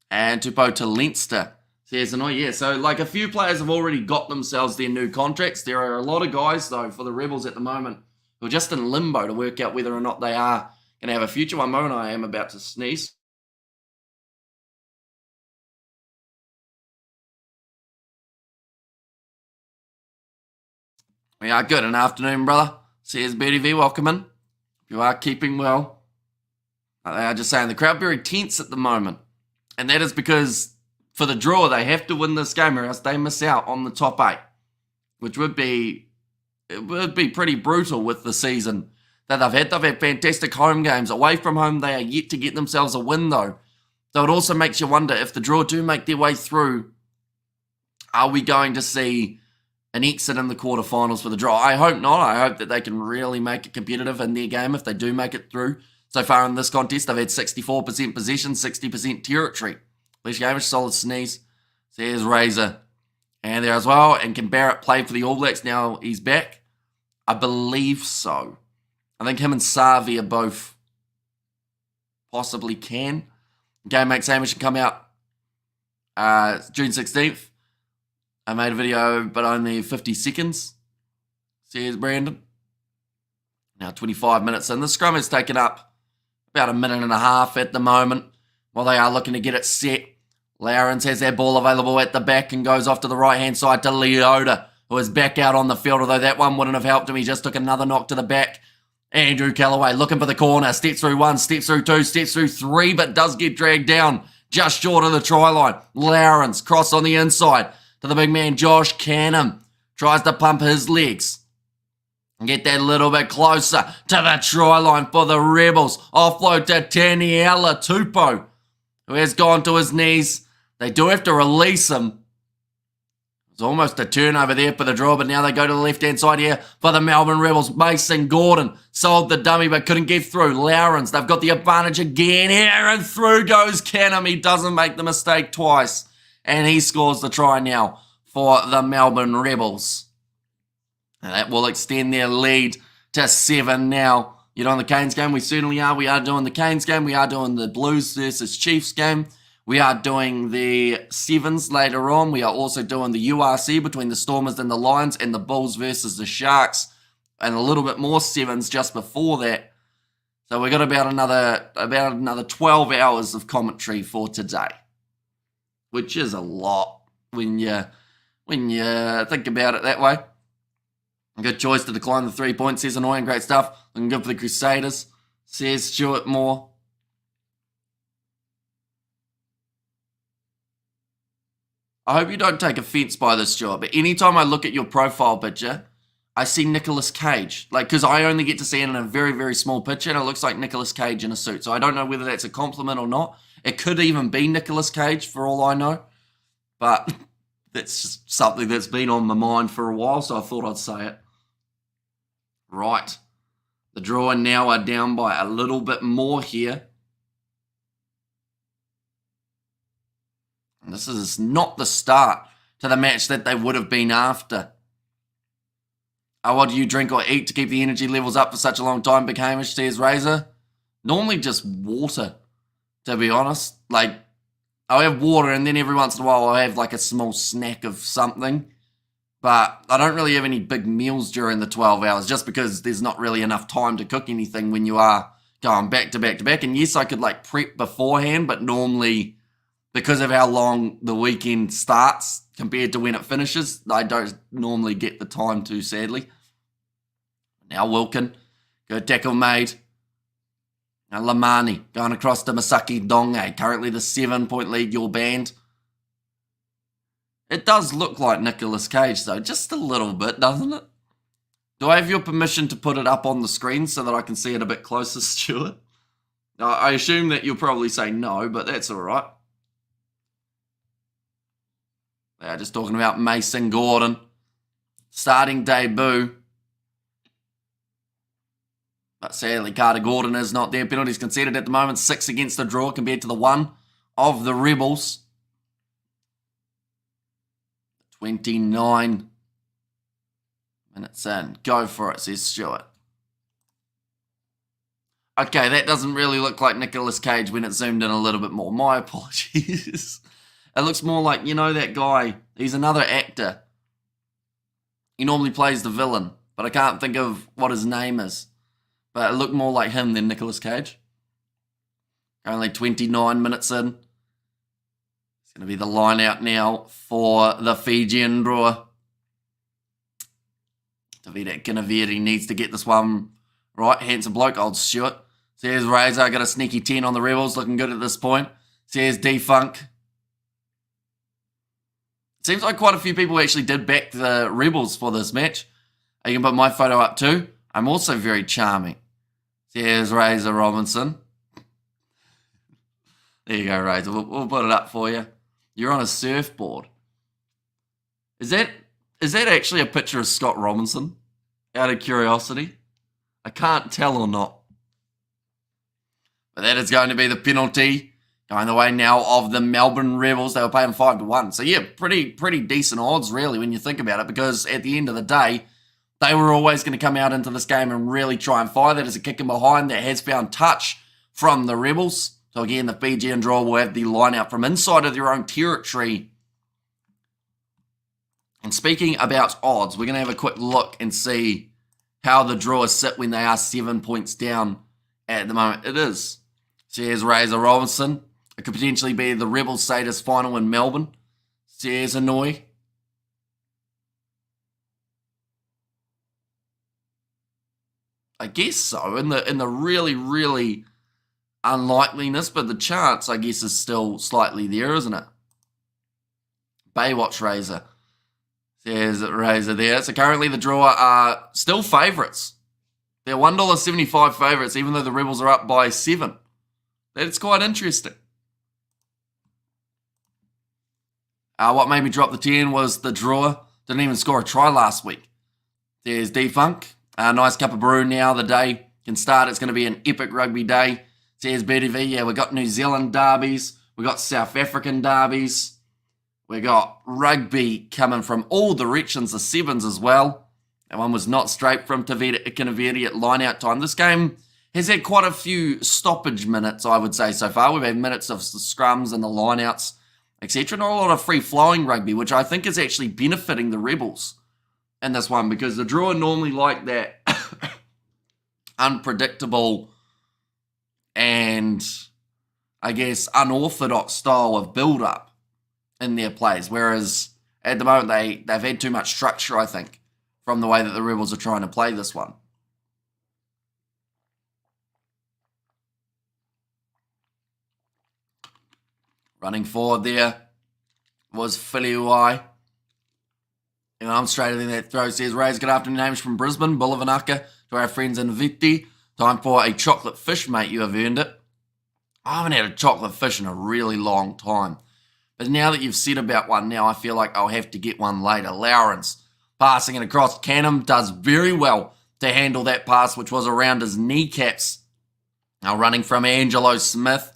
And Tupou to Leinster, says Hanoi. Yeah, so like a few players have already got themselves their new contracts. There are a lot of guys though for the Rebels at the moment who are just in limbo to work out whether or not they are going to have a future. One moment, I am about to sneeze. We are good. An afternoon, brother. Says Betty V, welcome in. You are keeping well. They are just saying the crowd very tense at the moment. And that is because for the draw, they have to win this game or else they miss out on the top 8. Which would be pretty brutal with the season that they've had. They've had fantastic home games. Away from home, they are yet to get themselves a win though. So it also makes you wonder if the draw do make their way through, are we going to see an exit in the quarterfinals for the draw? I hope not. I hope that they can really make it competitive in their game if they do make it through. So far in this contest, they've had 64% possession, 60% territory. Leash Gamish, solid sneeze. Says Razor. And there as well. And can Barrett play for the All Blacks now he's back? I believe so. I think him and Savi are both possibly can. Game makes Hamish come out June 16th. I made a video, but only 50 seconds, says Brandon. Now 25 minutes in. The scrum has taken up about a minute and a half at the moment while they are looking to get it set. Lawrence has that ball available at the back and goes off to the right-hand side to Leota, who is back out on the field, although that one wouldn't have helped him. He just took another knock to the back. Andrew Callaway looking for the corner. Steps through 1, steps through 2, steps through 3, but does get dragged down just short of the try line. Lawrence cross on the inside to the big man, Josh Canham. Tries to pump his legs. And get that a little bit closer to the try line for the Rebels. Offload to Taniela Tupou, who has gone to his knees. They do have to release him. It's almost a turnover there for the draw, but now they go to the left-hand side here for the Melbourne Rebels. Mason Gordon sold the dummy, but couldn't get through. Lawrence, they've got the advantage again here, and through goes Canham. He doesn't make the mistake twice. And he scores the try now for the Melbourne Rebels. And that will extend their lead to 7 now. You're doing the Canes game? We certainly are. We are doing the Canes game. We are doing the Blues versus Chiefs game. We are doing the Sevens later on. We are also doing the URC between the Stormers and the Lions, and the Bulls versus the Sharks. And a little bit more Sevens just before that. So we've got about another 12 hours of commentary for today, which is a lot when you think about it that way. Good choice to decline the 3 points, says Annoying. Great stuff. Looking good for the Crusaders, says Stuart Moore. I hope you don't take offense by this, Stuart, but anytime I look at your profile picture, I see Nicolas Cage. Because I only get to see it in a very, very small picture, and it looks like Nicolas Cage in a suit. So I don't know whether that's a compliment or not. It could even be Nicolas Cage, for all I know. But That's just something that's been on my mind for a while, so I thought I'd say it. Right. The Drua now are down by a little bit more here. And this is not the start to the match that they would have been after. What do you drink or eat to keep the energy levels up for such a long time, Big Hamish, says Razor? Normally just water, to be honest. Like, I'll have water and then every once in a while I'll have like a small snack of something. But I don't really have any big meals during the 12 hours just because there's not really enough time to cook anything when you are going back to back to back. And yes, I could like prep beforehand, but normally because of how long the weekend starts compared to when it finishes, I don't normally get the time to, sadly. Now Wilkin, good tackle made. Now Lamani going across to Masaki Donge, currently the 7-point lead, your band. It does look like Nicolas Cage though, just a little bit, doesn't it? Do I have your permission to put it up on the screen so that I can see it a bit closer, Stuart? I assume that you'll probably say no, but that's alright. They're just talking about Mason Gordon. Starting debut. But sadly, Carter Gordon is not there. Penalties conceded at the moment. 6 against the Drua compared to the 1 of the Rebels. 29 minutes in. Go for it, says Stuart. Okay, that doesn't really look like Nicolas Cage when it's zoomed in a little bit more. My apologies. It looks more like, you know, that guy. He's another actor. He normally plays the villain, but I can't think of what his name is. But it looked more like him than Nicolas Cage. Only 29 minutes in. It's going to be the line out now for the Fijian Drua. Davide Kinaveri needs to get this one right. Handsome bloke, old Stuart. Says Razor, got a sneaky 10 on the Rebels. Looking good at this point. Says D-Funk. Seems like quite a few people actually did back the Rebels for this match. You can put my photo up too. I'm also very charming. There's Razor Robinson. There you go, Razor. We'll put it up for you. You're on a surfboard. Is that actually a picture of Scott Robinson? Out of curiosity. I can't tell or not. But that is going to be the penalty. Going the way now of the Melbourne Rebels. They were paying 5-1. So yeah, pretty decent odds really when you think about it. Because at the end of the day, they were always going to come out into this game and really try and fire. That is a kick in behind that has found touch from the Rebels. So again, the Fijian Drua will have the line out from inside of their own territory. And speaking about odds, we're going to have a quick look and see how the Drua sit when they are 7 points down at the moment. It is. So here's Razor Robinson. It could potentially be the Rebels status final in Melbourne. Says Hanoi. I guess so, in the really, really unlikeliness, but the chance, I guess, is still slightly there, isn't it? Baywatch Razor. There's Razor there. So currently the Drua are still favourites. They're $1.75 favourites, even though the Rebels are up by 7. That's quite interesting. What made me drop the 10 was the Drua didn't even score a try last week. There's D-Funk. Nice cup of brew now. The day can start. It's going to be an epic rugby day. Says BDV. Yeah, we got New Zealand derbies. We got South African derbies. We got rugby coming from all directions, the sevens as well. That one was not straight from Tavita Ikanaveri at line-out time. This game has had quite a few stoppage minutes, I would say, so far. We've had minutes of the scrums and the line-outs, etc. Not a lot of free-flowing rugby, which I think is actually benefiting the Rebels in this one, because the Drua normally like that unpredictable and, I guess, unorthodox style of build-up in their plays, whereas at the moment they've had too much structure, I think, from the way that the Rebels are trying to play this one. Running forward there was Filiuai. And I'm straighter than that throw, says Rays. Good afternoon, names from Brisbane, Bulavanaka, to our friends in Viti. Time for a chocolate fish, mate. You have earned it. I haven't had a chocolate fish in a really long time. But now that you've said about one now, I feel like I'll have to get one later. Lawrence passing it across. Canham does very well to handle that pass, which was around his kneecaps. Now running from Angelo Smith.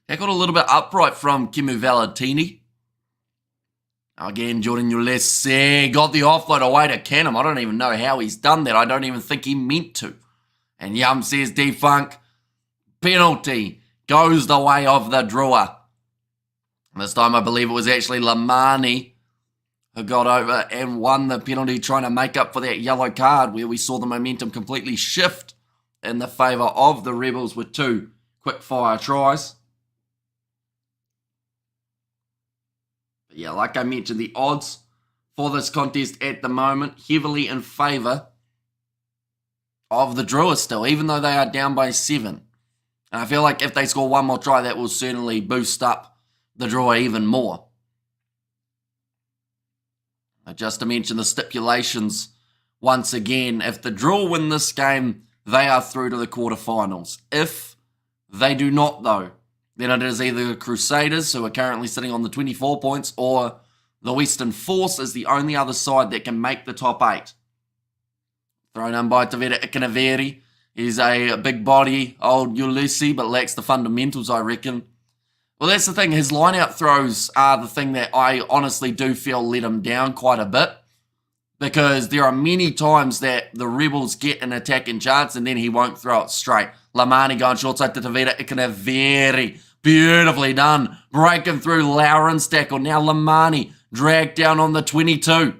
That got a little bit upright from Kimu Valetini. Again, Jordan Ulysses got the offload away to Canham. I don't even know how he's done that. I don't even think he meant to. And Yum says Defunk. Penalty goes the way of the Drua. This time I believe it was actually Lamani who got over and won the penalty, trying to make up for that yellow card where we saw the momentum completely shift in the favour of the Rebels with 2 quick fire tries. But yeah, like I mentioned, the odds for this contest at the moment heavily in favour of the Drua still, even though they are down by 7. And I feel like if they score one more try, that will certainly boost up the Drua even more. Just to mention the stipulations once again, if the Drua win this game, they are through to the quarterfinals. If they do not, though, then it is either the Crusaders, who are currently sitting on the 24 points, or the Western Force is the only other side that can make the top 8. Thrown in by Taveta Ikanaveri. He's a big body, old Ulysses, but lacks the fundamentals, I reckon. Well, that's the thing. His line-out throws are the thing that I honestly do feel let him down quite a bit, because there are many times that the Rebels get an attacking chance and then he won't throw it straight. Lamani going short side to Taveta Ikanaveri. Beautifully done. Breaking through Lauren's tackle. Now Lamani dragged down on the 22.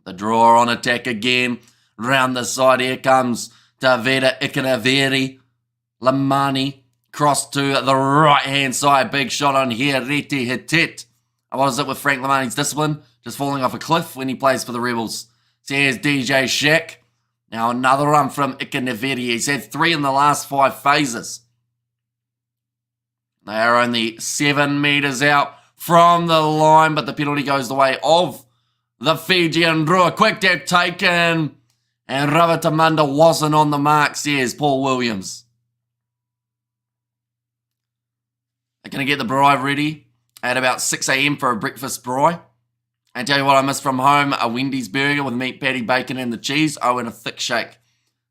The Drua on attack again. Round the side, here comes Taveta Ikanaveri. Lamani cross to the right-hand side. Big shot on here. Reti Hitit. What is it with Frank Lamani's discipline? Just falling off a cliff when he plays for the Rebels. So here's DJ Shack. Now another run from Ikanaveri. He's had 3 in the last 5 phases. They are only 7 metres out from the line, but the penalty goes the way of the Fijian Drua. Quick tap taken. And Ravatamanda wasn't on the mark, says Paul Williams. They're going to get the braai ready at about 6 a.m. for a breakfast braai. And tell you what I missed from home, a Wendy's burger with meat patty, bacon and the cheese. Oh, and a thick shake,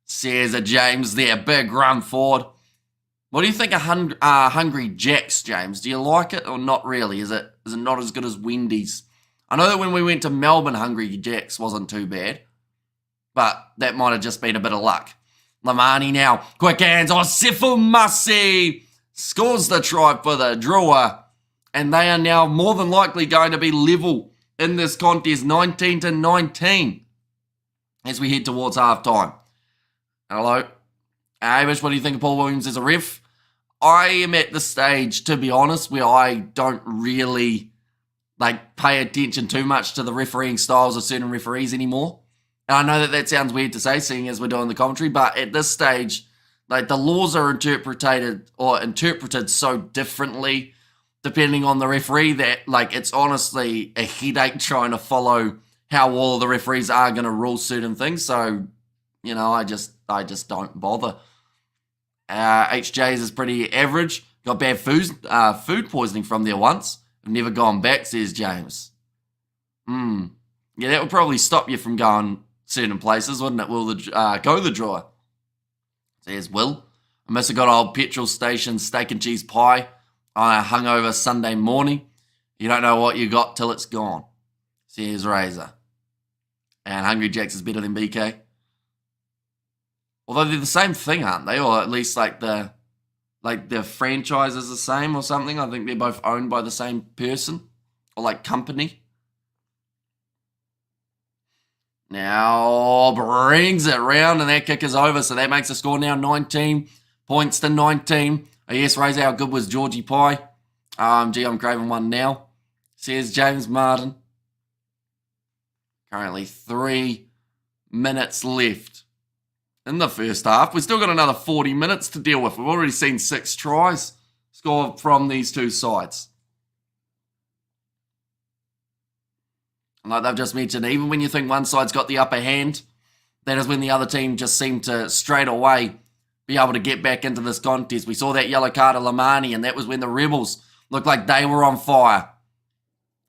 says a James there. Big run forward. What do you think of Hungry Jack's, James? Do you like it or not really? Is it not as good as Wendy's? I know that when we went to Melbourne, Hungry Jack's wasn't too bad, but that might have just been a bit of luck. Lamani now, quick hands on Sifumasi. Scores the try for the Drua, and they are now more than likely going to be level in this contest, 19-19, as we head towards half-time. Hello. Hamish, what do you think of Paul Williams as a ref? I am at the stage, to be honest, where I don't really pay attention too much to the refereeing styles of certain referees anymore. And I know that sounds weird to say, seeing as we're doing the commentary, but at this stage, the laws are interpreted so differently depending on the referee that it's honestly a headache trying to follow how all the referees are going to rule certain things. So, I just don't bother. HJ's is pretty average. Got bad food poisoning from there once. I've never gone back, says James. Yeah, that would probably stop you from going certain places, wouldn't it? Will go the Drua? Says Will. I must have got old petrol station steak and cheese pie on a hungover Sunday morning. You don't know what you got till it's gone, says Razor. And Hungry Jack's is better than BK. Although they're the same thing, aren't they? Or at least the franchise is the same or something. I think they're both owned by the same person or company. Now brings it round and that kick is over. So that makes the score now 19 points to 19. Oh yes, Razor, how good was Georgie Pie? I'm craving one now, says James Martin. Currently 3 minutes left in the first half. We've still got another 40 minutes to deal with. We've already seen 6 tries scored from these two sides. And like they've just mentioned, even when you think one side's got the upper hand, that is when the other team just seem to straight away be able to get back into this contest. We saw that yellow card of Lamani, and that was when the Rebels Looked like they were on fire.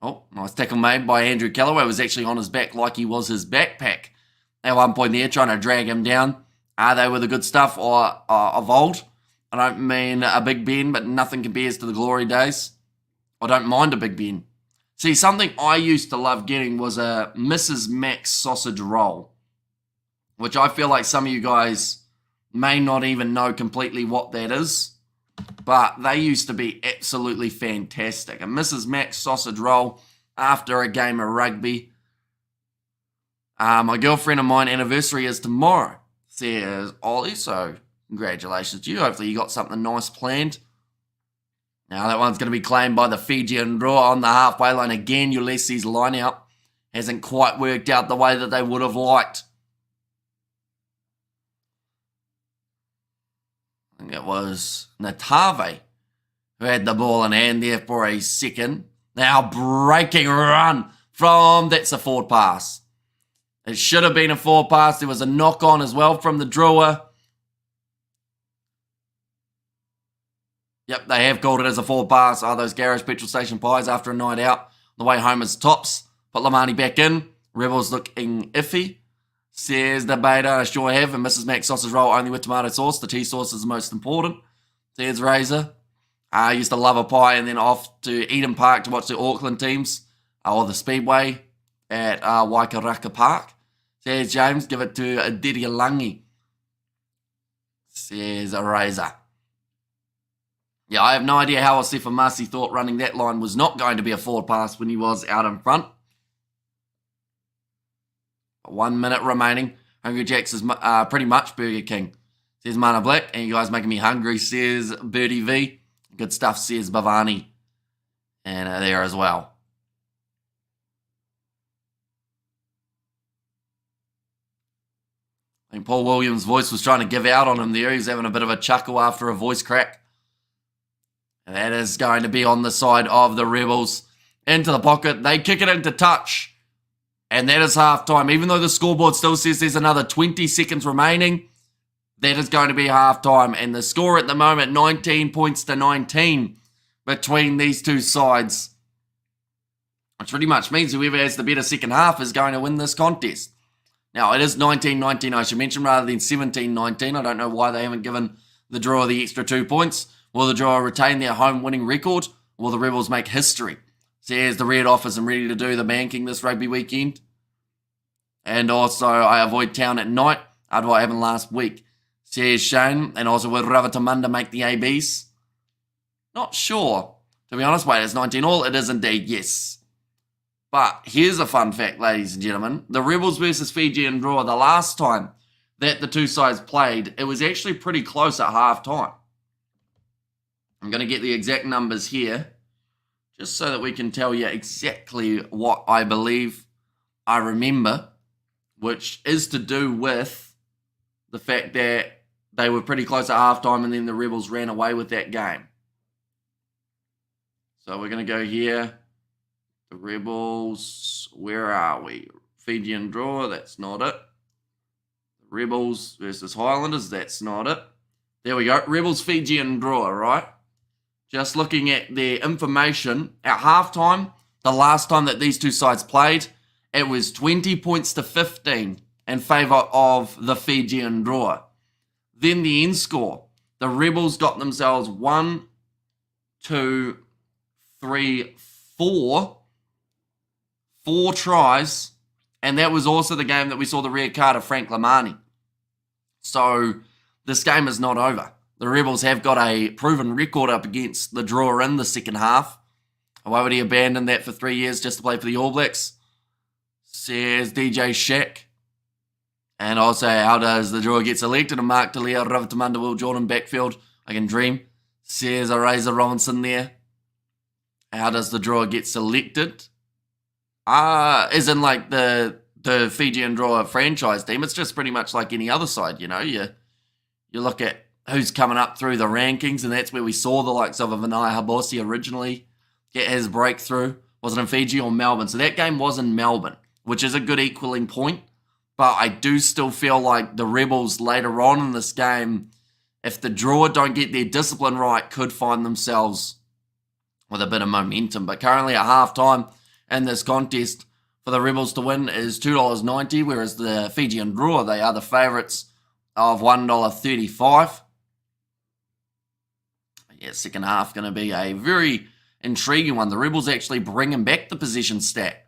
Oh, nice tackle made by Andrew Callaway. Was actually on his back like he was his backpack. At one point there, trying to drag him down. Are they were the good stuff of old? I don't mean a Big Ben, but nothing compares to the glory days. I don't mind a Big Ben. See, something I used to love getting was a Mrs. Max sausage roll, which I feel like some of you guys may not even know completely what that is, but they used to be absolutely fantastic. A Mrs. Max sausage roll after a game of rugby. My girlfriend and mine anniversary is tomorrow, says Ollie, so congratulations to you. Hopefully you got something nice planned. Now that one's going to be claimed by the Fijian Drua on the halfway line. Again, Ulysses line out hasn't quite worked out the way that they would have liked. I think it was Natave who had the ball in hand there for a second. Now breaking run that's a forward pass. It should have been a forward pass. There was a knock on as well from the Drua. Yep, they have called it as a forward pass. Oh, those garage petrol station pies after a night out. The way home is tops. Put Lamani back in. Rebels looking iffy. Says the beta, I sure have. And Mrs. Max sausage roll only with tomato sauce. The cheese sauce is the most important. Says Razor. I used to love a pie and then off to Eden Park to watch the Auckland teams. Or the Speedway at Waikaraka Park. Says James, give it to Dirialangi. Says a Razor. Yeah, I have no idea how Osifa Masi thought running that line was not going to be a forward pass when he was out in front. 1 minute remaining. Hungry Jacks is pretty much Burger King, says Mana Black. And you guys making me hungry, says Birdie V. Good stuff, says Bhavani. And there as well. I think Paul Williams' voice was trying to give out on him there. He's having a bit of a chuckle after a voice crack. And that is going to be on the side of the Rebels. Into the pocket. They kick it into touch. And that is halftime. Even though the scoreboard still says there's another 20 seconds remaining, that is going to be halftime. And the score at the moment, 19 points to 19 between these two sides. Which pretty much means whoever has the better second half is going to win this contest. Now, it is 19-19, I should mention, rather than 17-19. I don't know why they haven't given the Drua the extra 2 points. Will the Drua retain their home winning record? Or will the Rebels make history? Says the Red Office, I'm ready to do the banking this rugby weekend. And also, I avoid town at night after what happened last week. Says Shane. And also, will Ravatamunda make the ABs? Not sure. To be honest, wait, it's 19 all. It is indeed, yes. But here's a fun fact, ladies and gentlemen. The Rebels versus Fijian Drua, the last time that the two sides played, it was actually pretty close at half time. I'm going to get the exact numbers here, just so that we can tell you exactly what I believe I remember, which is to do with the fact that they were pretty close at halftime and then the Rebels ran away with that game. So we're going to go here. The Rebels, where are we? Fijian Drua, that's not it. Rebels versus Highlanders, that's not it. There we go. Rebels, Fijian Drua, right? Just looking at their information, at halftime, the last time that these two sides played, it was 20 points to 15 in favour of the Fijian Drua. Then the end score, the Rebels got themselves 1, 2, 3, 4 tries, and that was also the game that we saw the red card of Frank Lamani. So this game is not over. The Rebels have got a proven record up against the Drua in the second half. Why would he abandon that for 3 years just to play for the All Blacks? Says DJ Shaq. And also, how does the Drua get selected? And Mark Talia, Ravatamunda, Will Jordan, backfield. I can dream. Says Razor Robinson there. How does the Drua get selected? As in like the Fijian Drua franchise team. It's just pretty much like any other side, you know. You look at who's coming up through the rankings, and that's where we saw the likes of a Vinaya Habosi originally get his breakthrough. Was it in Fiji or Melbourne? So that game was in Melbourne, which is a good equaling point. But I do still feel like the Rebels later on in this game, if the Drua don't get their discipline right, could find themselves with a bit of momentum. But currently at halftime in this contest, for the Rebels to win is $2.90, whereas the Fijian Drua, they are the favourites of $1.35. Yeah, second half going to be a very intriguing one. The Rebels actually bringing back the possession stat,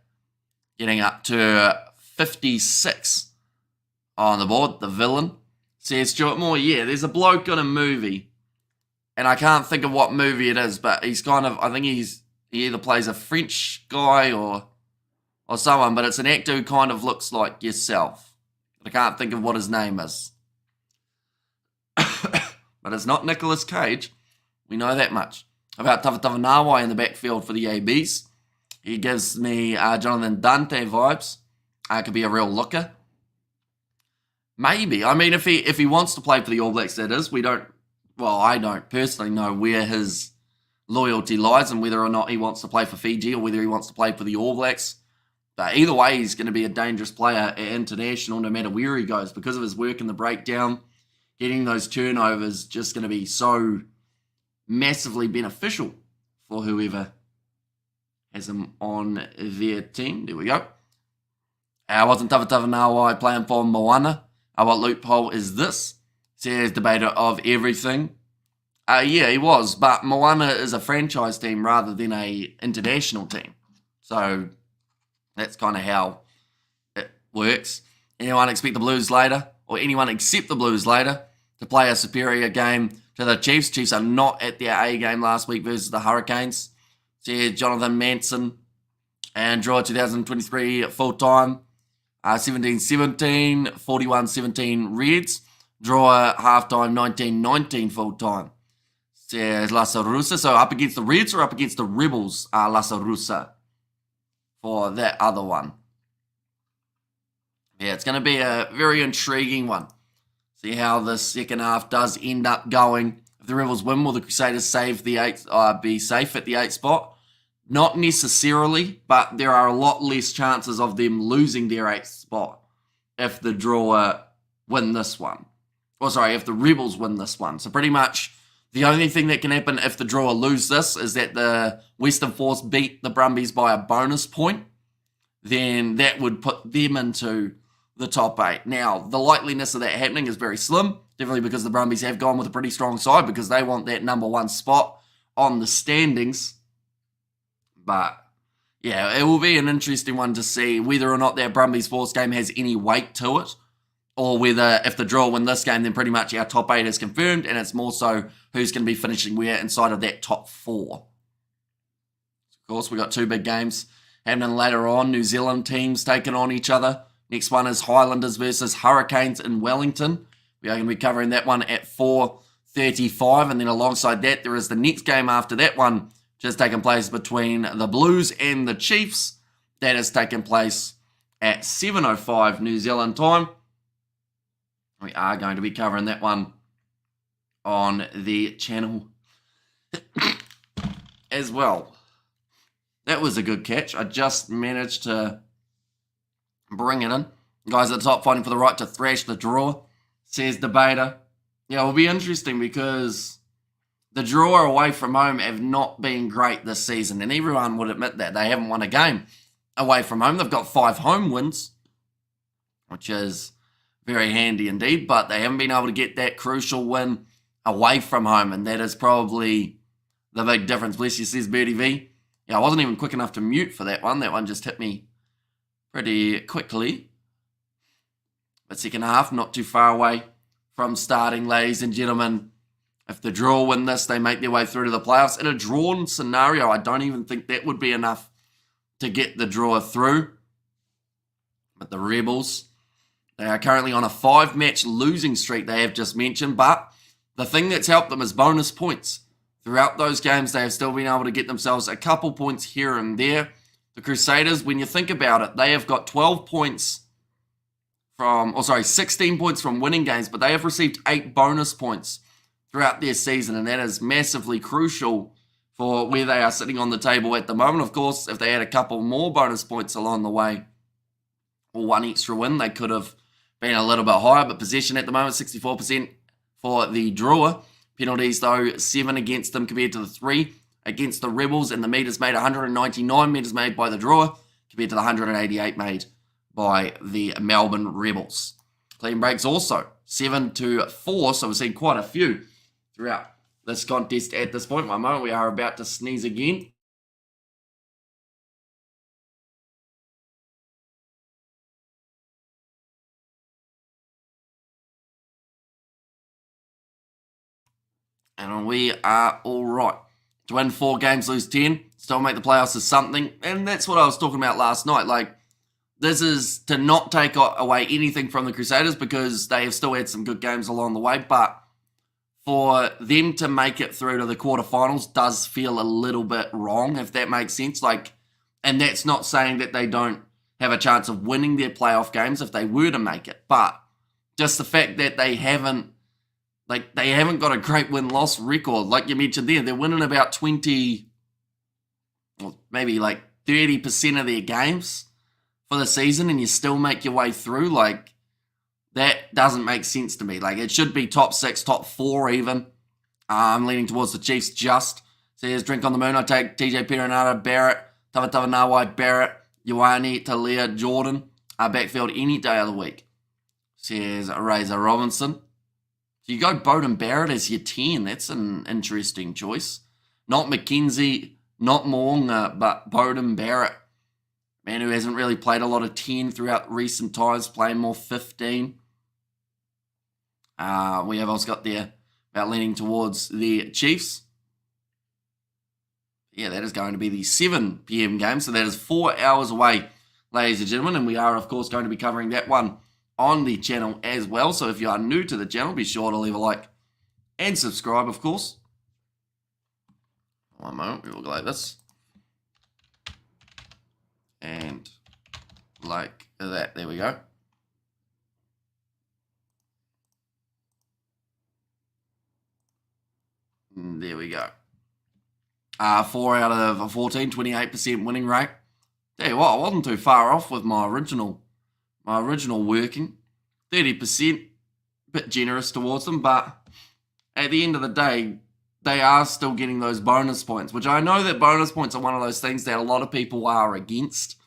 getting up to 56 on the board. The villain says Stuart Moore, yeah, there's a bloke in a movie, and I can't think of what movie it is, but he's kind of, I think he either plays a French guy or someone, but it's an actor who kind of looks like yourself. I can't think of what his name is. But it's not Nicolas Cage. We know that much. About Tawhatawhanawai in the backfield for the ABs. He gives me Jonathan Dante vibes. Could be a real looker. Maybe. I mean, if he wants to play for the All Blacks, that is. I don't personally know where his loyalty lies and whether or not he wants to play for Fiji or whether he wants to play for the All Blacks. But either way, he's going to be a dangerous player at international no matter where he goes because of his work in the breakdown. Getting those turnovers just going to be so massively beneficial for whoever has him on their team. There we go. Wasn't Tawhatawhanawai playing for Moana? What loophole is this? Says debater of everything. Yeah, he was, but Moana is a franchise team rather than a international team. So that's kind of how it works. Anyone expect the Blues later, or anyone except the Blues later, to play a superior game to the Chiefs? Chiefs are not at their A game last week versus the Hurricanes. Says Jonathan Manson. And Drua 2023 full-time. 17-17, 41-17 Reds. Drua half-time 19-19 full-time. Says Lasarusa. So up against the Reds or up against the Rebels Lasarusa for that other one. Yeah, it's going to be a very intriguing one. See how the second half does end up going. If the Rebels win, will the Crusaders save the be safe at the 8th spot? Not necessarily, but there are a lot less chances of them losing their 8th spot if the Drua win this one. If the Rebels win this one. So pretty much the only thing that can happen if the Drua lose this is that the Western Force beat the Brumbies by a bonus point. Then that would put them into the top 8. Now, the likeliness of that happening is very slim, definitely because the Brumbies have gone with a pretty strong side because they want that number 1 spot on the standings. But, yeah, it will be an interesting one to see whether or not that Brumbies Force game has any weight to it, or whether if the Drua win this game, then pretty much our top 8 is confirmed, and it's more so who's going to be finishing where inside of that top 4. Of course, we've got 2 big games happening later on. New Zealand teams taking on each other. Next one is Highlanders versus Hurricanes in Wellington. We are going to be covering that one at 4:35. And then alongside that, there is the next game after that one, just taking place between the Blues and the Chiefs. That is taking place at 7:05 New Zealand time. We are going to be covering that one on the channel as well. That was a good catch. I just managed to bring it in. Guys at the top fighting for the right to thrash the Drua, says Debater. Yeah, it will be interesting because the Drua away from home have not been great this season, and everyone would admit that. They haven't won a game away from home. They've got 5 home wins, which is very handy indeed, but they haven't been able to get that crucial win away from home, and that is probably the big difference. Bless you, says Birdie V. Yeah, I wasn't even quick enough to mute for that one. That one just hit me pretty quickly. But second half, not too far away from starting, ladies and gentlemen. If the Drua win this, they make their way through to the playoffs. In a drawn scenario, I don't even think that would be enough to get the Drua through. But the Rebels, they are currently on a 5-match losing streak, they have just mentioned. But the thing that's helped them is bonus points. Throughout those games, they have still been able to get themselves a couple points here and there. The Crusaders, when you think about it, they have got 12 points from, 16 points from winning games, but they have received 8 bonus points throughout their season, and that is massively crucial for where they are sitting on the table at the moment. Of course, if they had a couple more bonus points along the way, or 1 extra win, they could have been a little bit higher, but possession at the moment, 64% for the Drua. Penalties, though, 7 against them compared to the 3 against the Rebels, and the meters made 199 meters made by the Drua compared to the 188 made by the Melbourne Rebels. Clean breaks also 7-4, so we've seen quite a few throughout this contest at this point. One moment, we are about to sneeze again. And we are all right. To win 4 games, lose 10, still make the playoffs is something. And that's what I was talking about last night. Like, this is to not take away anything from the Crusaders because they have still had some good games along the way. But for them to make it through to the quarterfinals does feel a little bit wrong, if that makes sense. Like, and that's not saying that they don't have a chance of winning their playoff games if they were to make it. But just the fact that they haven't got a great win-loss record. Like you mentioned there, they're winning about 20, or maybe like 30% of their games for the season, and you still make your way through. Like, that doesn't make sense to me. Like, it should be top 6, top 4 even. I'm leaning towards the Chiefs just. Says, drink on the moon. I take TJ Perenara, Barrett, Tavatavanawai, Barrett, Ioane, Talia, Jordan. Backfield any day of the week. Says Razor Robinson. So you go Bowden Barrett as your 10. That's an interesting choice. Not McKenzie, not Moonga, but Bowden Barrett. Man who hasn't really played a lot of 10 throughout recent times, playing more 15. We have also got there about leaning towards the Chiefs. Yeah, that is going to be the 7 p.m. game. So that is 4 hours away, ladies and gentlemen. And we are, of course, going to be covering that one on the channel as well. So if you are new to the channel, be sure to leave a like and subscribe, of course. One moment, we will go like this. And like that. There we go. And there we go. 4 out of 14, 28% winning rate. Tell you what, I wasn't too far off with my original working. 30%, bit generous towards them, but at the end of the day, they are still getting those bonus points, which I know that bonus points are one of those things that a lot of people are against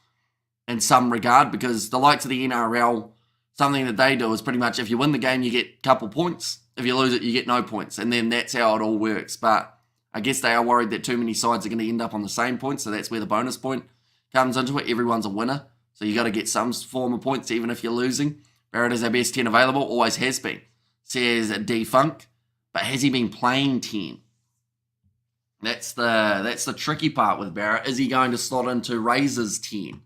in some regard, because the likes of the NRL, something that they do is pretty much if you win the game, you get a couple points. If you lose it, you get no points, and then that's how it all works. But I guess they are worried that too many sides are going to end up on the same points, so that's where the bonus point comes into it. Everyone's a winner, so you got to get some form of points even if you're losing. Barrett is our best 10 available, always has been, says D-Funk. But has he been playing 10? That's the tricky part with Barrett. Is he going to slot into Razor's 10?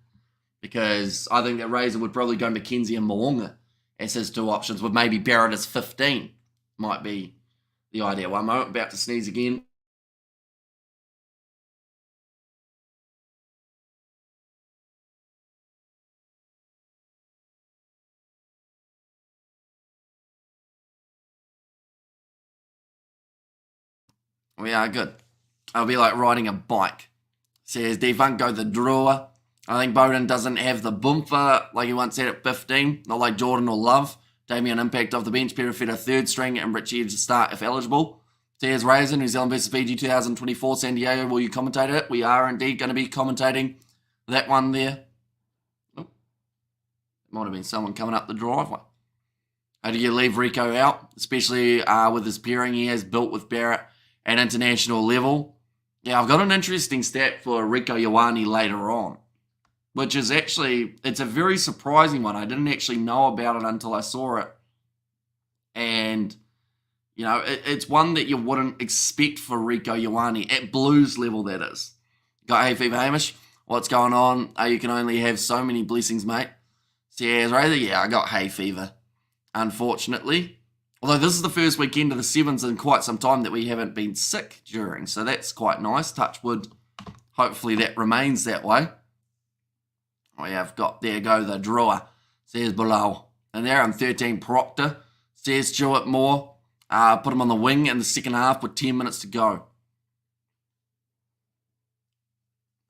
Because I think that Razor would probably go McKenzie and Moonga as his 2 options, with maybe Barrett as 15. Might be the idea. One moment, about to sneeze again. We are good. I'll be like riding a bike. Says Defunk, go the Drua. I think Bowden doesn't have the boomper like he once had at 15. Not like Jordan or Love. Damien Impact off the bench. Perifeta 3rd string and Richie to start if eligible. Says Razor, New Zealand vs Fiji 2024 San Diego. Will you commentate it? We are indeed going to be commentating that one there. Oh, might have been someone coming up the driveway. How do you leave Rico out? Especially with his pairing he has built with Barrett at international level. Yeah, I've got an interesting stat for Rico Ioane later on, which is actually, it's a very surprising one. I didn't actually know about it until I saw it. And, you know, it's one that you wouldn't expect for Rico Ioane, at Blues level, that is. Got Hay Fever Hamish. What's going on? You can only have so many blessings, mate. Says Razor, yeah, I got hay fever, unfortunately. Although this is the first weekend of the 7s in quite some time that we haven't been sick during, so that's quite nice. Touch wood. Hopefully that remains that way. We have got, there go the Drua, says below. And there I'm 13 Proctor, says Stuart Moore. Put him on the wing in the second half with 10 minutes to go.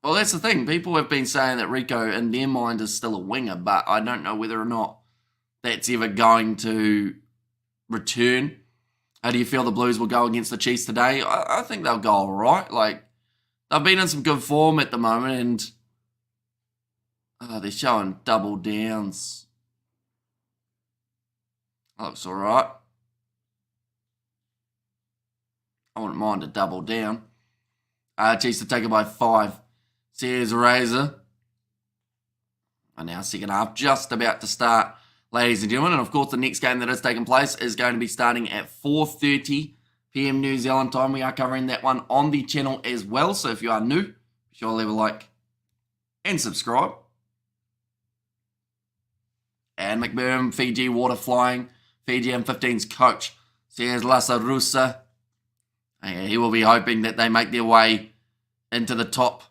Well, that's the thing. People have been saying that Rico, in their mind, is still a winger, but I don't know whether or not that's ever going to return. How do you feel the Blues will go against the Chiefs today? I think they'll go all right. Like, they've been in some good form at the moment, and they're showing double downs. Looks all right. I wouldn't mind a double down. Chiefs to take it by 5. Sears Razor. And now second half just about to start, ladies and gentlemen. And of course, the next game that is taking place is going to be starting at 4:30 p.m. New Zealand time. We are covering that one on the channel as well. So if you are new, be sure to leave a like and subscribe. And McBurn, Fiji, water flying. Fiji M15's coach, says Lasarusa. He will be hoping that they make their way into the top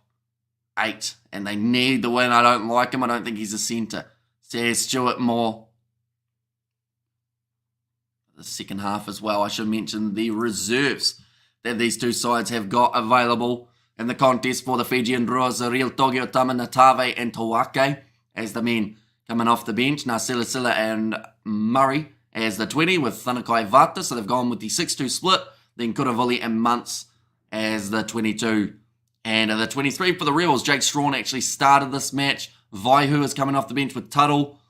8. And they need the win. I don't like him. I don't think he's a centre. Says Stuart Moore. The second half as well. I should mention the reserves that these two sides have got available in the contest for the Fijian Druas. Real Togio Tama, Natave and Tawake as the men coming off the bench. Nasilasila and Murray as the 20 with Thanakai Vata. So they've gone with the 6-2 split. Then Kuravuli and Muntz as the 22. And the 23 for the Rebels. Jake Strawn actually started this match. Vaihu is coming off the bench with Tuttle,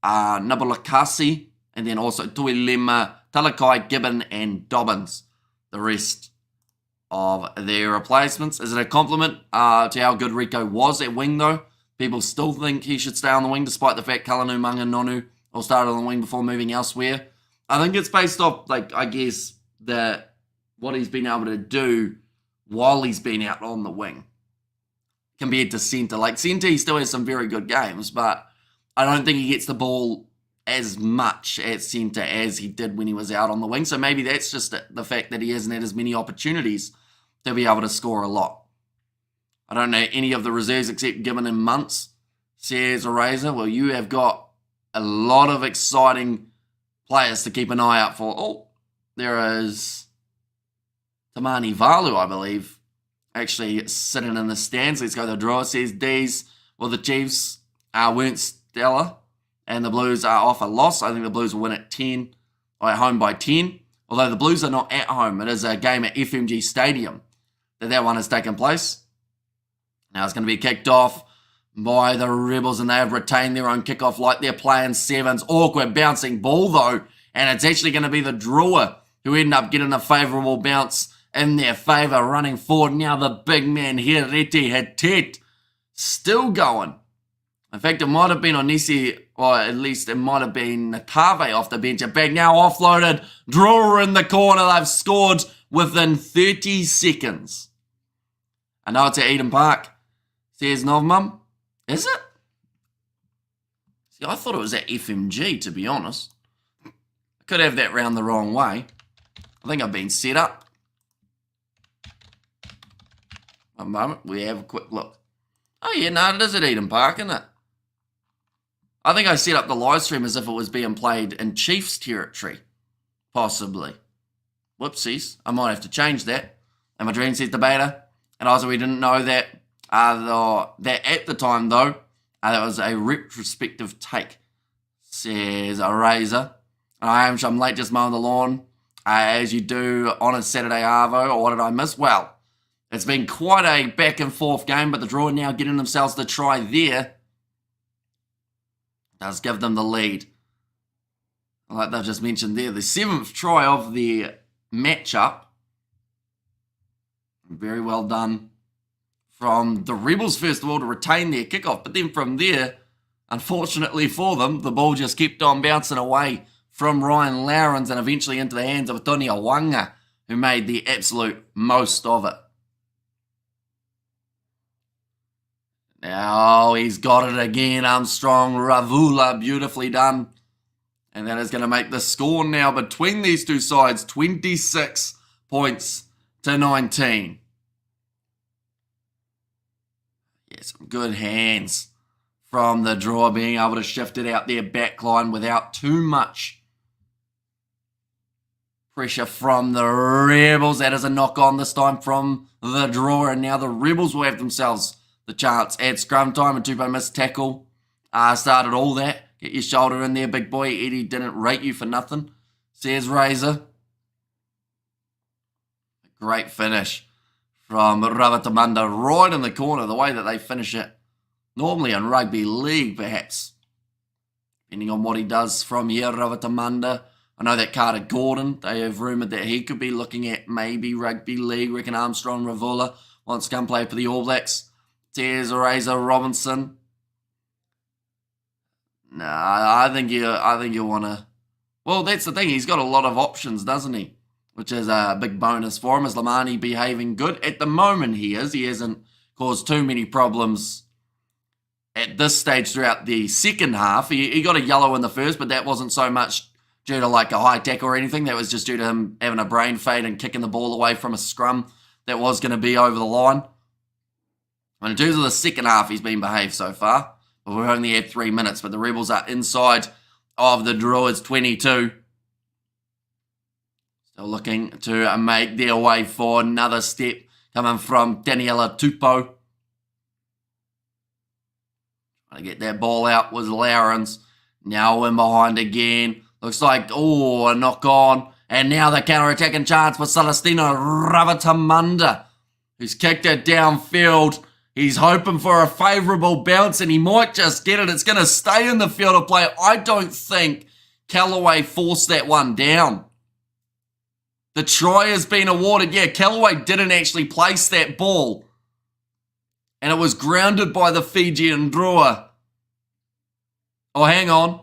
Nabulakasi, and then also Tuilema, Talakai, Gibbon, and Dobbins. The rest of their replacements. Is it a compliment to how good Rico was at wing, though? People still think he should stay on the wing, despite the fact Kalanu Manga Nonu will start on the wing before moving elsewhere. I think it's based off, I guess, what he's been able to do while he's been out on the wing compared to centre. Centre, he still has some very good games, but I don't think he gets the ball as much at centre as he did when he was out on the wing. So maybe that's just the fact that he hasn't had as many opportunities to be able to score a lot. I don't know any of the reserves except Gibbon and Muntz. Says Razor, well, you have got a lot of exciting players to keep an eye out for. Oh, there is Tamani Valu, I believe, actually sitting in the stands. Let's go to the draw. Says D's. Well, the Chiefs weren't stellar, and the Blues are off a loss. I think the Blues will win at 10, or at home by 10. Although the Blues are not at home. It is a game at FMG Stadium that one has taken place. Now it's going to be kicked off by the Rebels, and they have retained their own kickoff like they're playing sevens. Awkward bouncing ball, though, and it's actually going to be the Drua who end up getting a favourable bounce in their favour, running forward. Now the big man here, Reti Hetet, still going. In fact, it might have been Onisi, or at least it might have been Natave off the bench. Back now offloaded. Drua in the corner. They've scored within 30 seconds. I know it's at Eden Park, says Novmum. Is it? See, I thought it was at FMG, to be honest. I could have that round the wrong way. I think I've been set up. A moment, we have a quick look. Oh yeah, no, it is at Eden Park, isn't it? I think I set up the live stream as if it was being played in Chiefs territory. Possibly. Whoopsies. I might have to change that. And my dream says the beta. And also we didn't know that that at the time, though, that was a retrospective take, says a Razor. And I'm late just mowing the lawn, as you do on a Saturday Arvo. Or what did I miss? Well, it's been quite a back and forth game, but the Draw now getting themselves the try there does give them the lead. Like they've just mentioned there, the 7th try of the matchup. Very well done from the Rebels, first of all, to retain their kickoff. But then from there, unfortunately for them, the ball just kept on bouncing away from Ryan Lowrens and eventually into the hands of Tony Awanga, who made the absolute most of it. Now he's got it again, Armstrong. Ravula, beautifully done. And that is going to make the score now between these two sides 26 points to 19. Yeah, some good hands from the Draw, being able to shift it out their back line without too much pressure from the Rebels. That is a knock on this time from the Draw, and now the Rebels will have themselves the chance at scrum time. A Tupou missed tackle started all that. Get your shoulder in there, big boy. Eddie didn't rate you for nothing, says Razor. A great finish from Ravatamanda right in the corner, the way that they finish it. Normally in rugby league, perhaps. Depending on what he does from here, Ravatamanda. I know that Carter Gordon, they have rumoured that he could be looking at maybe rugby league. Reckon Armstrong Ravula wants to come play for the All Blacks. There's Razor Robinson. Nah, I think you want to... Well, that's the thing. He's got a lot of options, doesn't he? Which is a big bonus for him. Is Lamani behaving good? At the moment, he is. He hasn't caused too many problems at this stage throughout the second half. He got a yellow in the first, but that wasn't so much due to like a high tackle or anything. That was just due to him having a brain fade and kicking the ball away from a scrum that was going to be over the line. And in terms of the second half, he's been behaved so far. But we've only had 3 minutes, but the Rebels are inside of the Druids 22. Still looking to make their way for another step coming from Daniela Tupou. Trying to get that ball out was Lowrens. Now in behind again. Looks like, a knock on. And now the counter-attacking chance for Celestino Ravatamanda, who's kicked it downfield. He's hoping for a favourable bounce, and he might just get it. It's going to stay in the field of play. I don't think Callaway forced that one down. The try has been awarded. Yeah, Callaway didn't actually place that ball. And it was grounded by the Fijian Drua. Oh, hang on.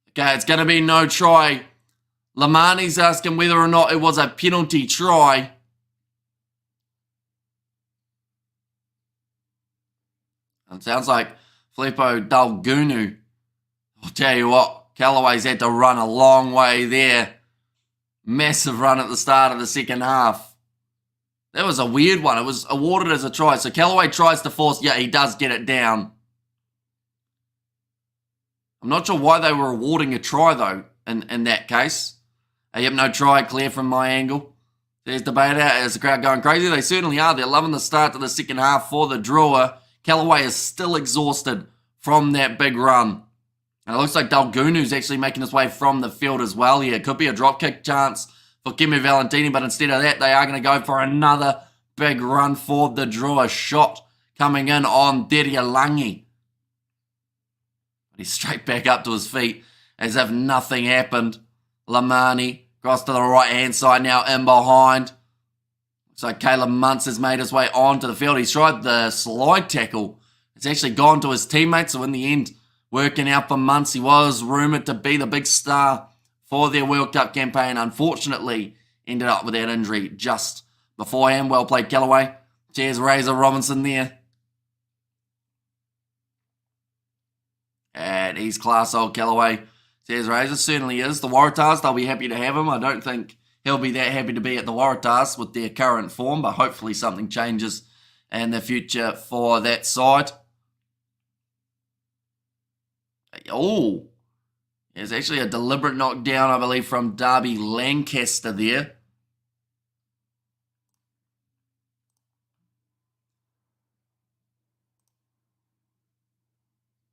Okay, it's going to be no try. Lamani's asking whether or not it was a penalty try. It sounds like Filippo Dalgunu. I'll tell you what, Callaway's had to run a long way there. Massive run at the start of the second half. That was a weird one. It was awarded as a try. So Callaway tries to force. Yeah, he does get it down. I'm not sure why they were awarding a try, though, in that case. Yep, no try, clear from my angle. There's debate out. Is the crowd going crazy? They certainly are. They're loving the start to the second half for the Drua. Callaway is still exhausted from that big run. And it looks like Dalgunu's actually making his way from the field as well here. It could be a drop kick chance for Kimi Valentini, but instead of that, they are going to go for another big run for the Drua. Shot coming in on Derialangi. He's straight back up to his feet as if nothing happened. Lamani cross to the right-hand side now in behind. So Caleb Muntz has made his way onto the field. He's tried the slide tackle. It's actually gone to his teammates. So in the end, working out for Muntz. He was rumoured to be the big star for their World Cup campaign. Unfortunately, ended up with that injury just beforehand. Well played, Callaway. Cheers, Razor Robinson there. And he's class old Callaway. Says Razor certainly is. The Waratahs, they'll be happy to have him. I don't think he'll be that happy to be at the Waratahs with their current form, but hopefully something changes in the future for that side. Oh, there's actually a deliberate knockdown, I believe, from Darby Lancaster there.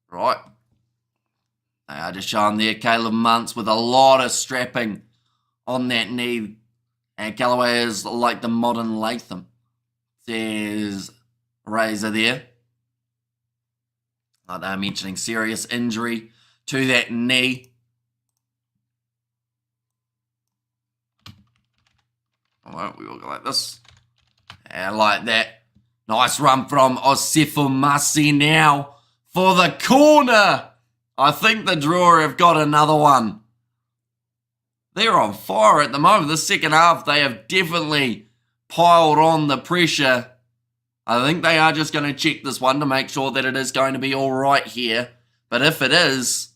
Right. They are just showing there Caleb Muntz with a lot of strapping on that knee. And Callaway is like the modern Latham. There's Razor there. They're mentioning serious injury to that knee. Alright, we will go like this. And like that. Nice run from Osifu Masi now for the corner. I think the Drua have got another one. They're on fire at the moment. The second half, they have definitely piled on the pressure. I think they are just going to check this one to make sure that it is going to be all right here. But if it is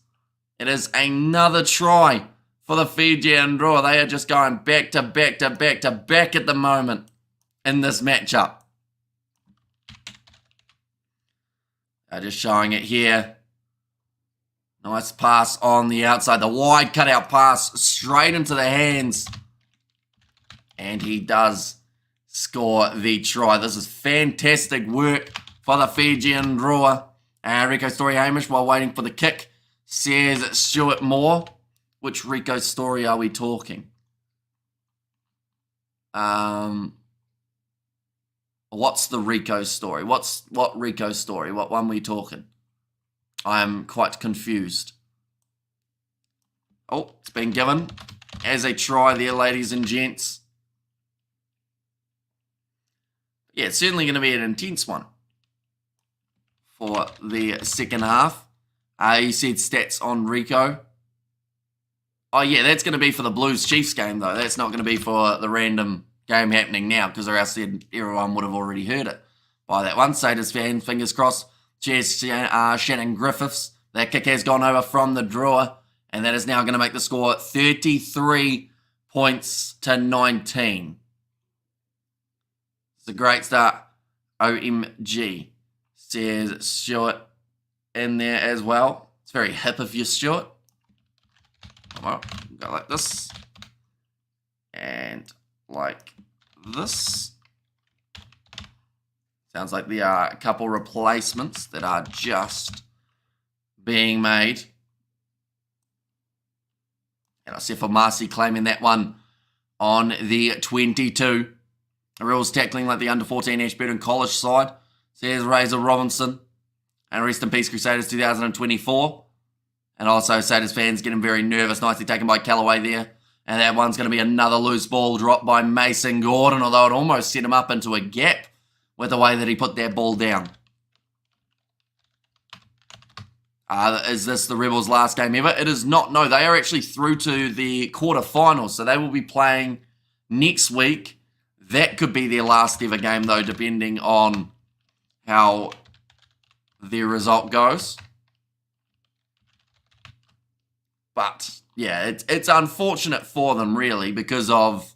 another try for the Fijian Drua. They are just going back to back to back to back at the moment in this matchup. They're just showing it here. Nice pass on the outside. The wide cutout pass straight into the hands. And he does score the try. This is fantastic work for the Fijian Drua. Rico Story Hamish, while waiting for the kick, says Stuart Moore. Which Rico story are we talking? What's the Rico story? What Rico story? What one are we talking? I am quite confused. Oh, it's been given as a try there, ladies and gents. Yeah, it's certainly going to be an intense one for the second half. You said stats on Rico. Oh, yeah, that's going to be for the Blues-Chiefs game, though. That's not going to be for the random game happening now, because or else everyone would have already heard it by that one. Saders fan, fingers crossed. Cheers, Shannon Griffiths. That kick has gone over from the Drua, and that is now going to make the score 33 points to 19. It's a great start. OMG, says Stuart in there as well. It's very hip of you, Stuart. Well, go like this. And like this. Sounds like there are a couple replacements that are just being made. And I see for Marcy claiming that one on the 22. The Rebels tackling like the under-14 Ashburton College side. Says Razor Robinson. And rest in peace, Crusaders 2024. And also Saders fans getting very nervous. Nicely taken by Callaway there. And that one's going to be another loose ball dropped by Mason Gordon, although it almost set him up into a gap with the way that he put that ball down. Is this the Rebels' last game ever? It is not. No, they are actually through to the quarterfinals, so they will be playing next week. That could be their last ever game, though, depending on how their result goes. But, yeah, it's unfortunate for them, really, because of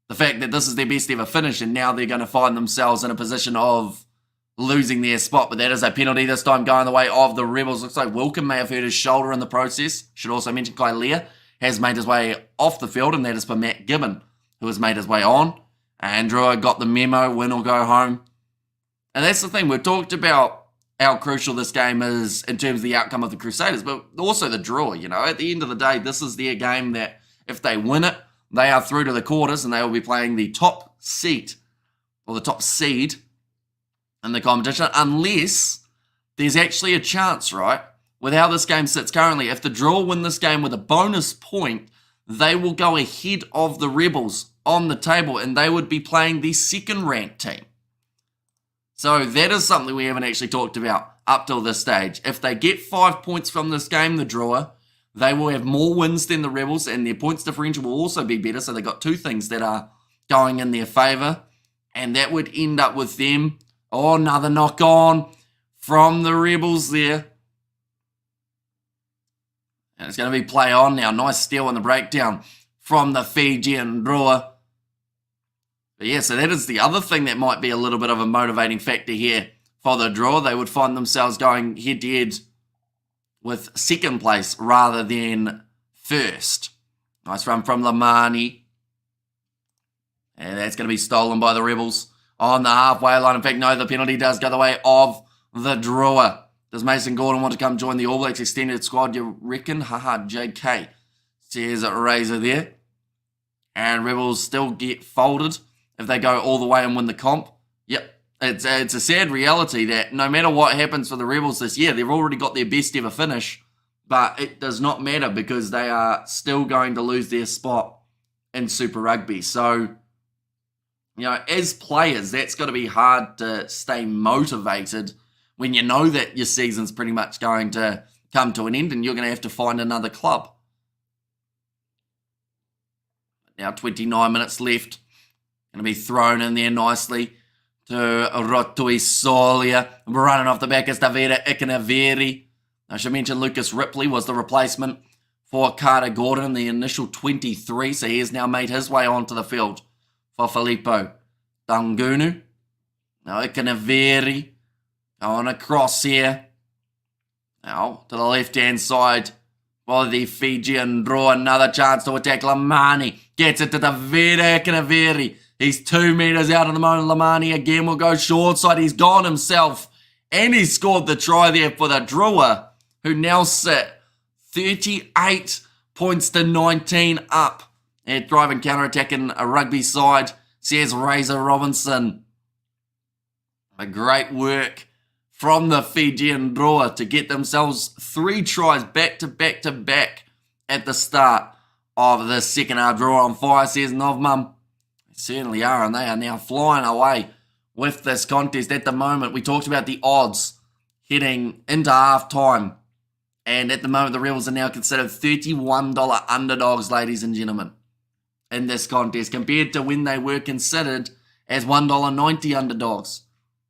the fact that this is their best ever finish, and now they're going to find themselves in a position of losing their spot. But that is a penalty this time going the way of the Rebels. Looks like Wilkin may have hurt his shoulder in the process. Should also mention Kailea has made his way off the field, and that is for Matt Gibbon, who has made his way on. And Drua got the memo, win or go home. And that's the thing, we've talked about how crucial this game is in terms of the outcome of the Crusaders, but also the draw, you know. At the end of the day, this is their game that if they win it, they are through to the quarters and they will be playing the top seed, or the top seed in the competition, unless there's actually a chance, right? With how this game sits currently, if the draw win this game with a bonus point, they will go ahead of the Rebels on the table and they would be playing the second ranked team. So that is something we haven't actually talked about up till this stage. If they get 5 points from this game, the drawer, they will have more wins than the Rebels and their points differential will also be better. So they've got two things that are going in their favour. And that would end up with them. Oh, another knock on from the Rebels there. And it's going to be play on now. Nice steal on the breakdown from the Fijian Drua. But yeah, so that is the other thing that might be a little bit of a motivating factor here for the draw. They would find themselves going head-to-head with second place rather than first. Nice run from Lamani. And that's going to be stolen by the Rebels on the halfway line. In fact, no, the penalty does go the way of the drawer. Does Mason Gordon want to come join the All Blacks extended squad, you reckon? Haha, JK, says Razor there. And Rebels still get folded if they go all the way and win the comp. Yep, it's a sad reality that no matter what happens for the Rebels this year, they've already got their best ever finish, but it does not matter because they are still going to lose their spot in Super Rugby. So, you know, as players, that's got to be hard to stay motivated when you know that your season's pretty much going to come to an end and you're going to have to find another club. Now 29 minutes left. Going to be thrown in there nicely to Rotui Solia. Running off the back is Tavera Ikanaveri. I should mention Lucas Ripley was the replacement for Carter Gordon in the initial 23. So he has now made his way onto the field for Filippo Dangunu. Now Ikanaveri going across here. Now to the left-hand side for the Fijian Draw. Another chance to attack Lamani. Gets it to Tavera Ikanaveri. He's 2 meters out of the moment. Lamani again will go short side. He's gone himself. And he scored the try there for the Drua, who now sit 38 points to 19 up. And thriving counter-attacking a rugby side, says Razor Robinson. A great work from the FIJIAN Drua to get themselves 3 tries back to back at the start of the second half. Draw on fire, says Novmum. They certainly are, and they are now flying away with this contest at the moment. We talked about the odds heading into half-time, and at the moment the Rebels are now considered $31 underdogs, ladies and gentlemen, in this contest, compared to when they were considered as $1.90 underdogs.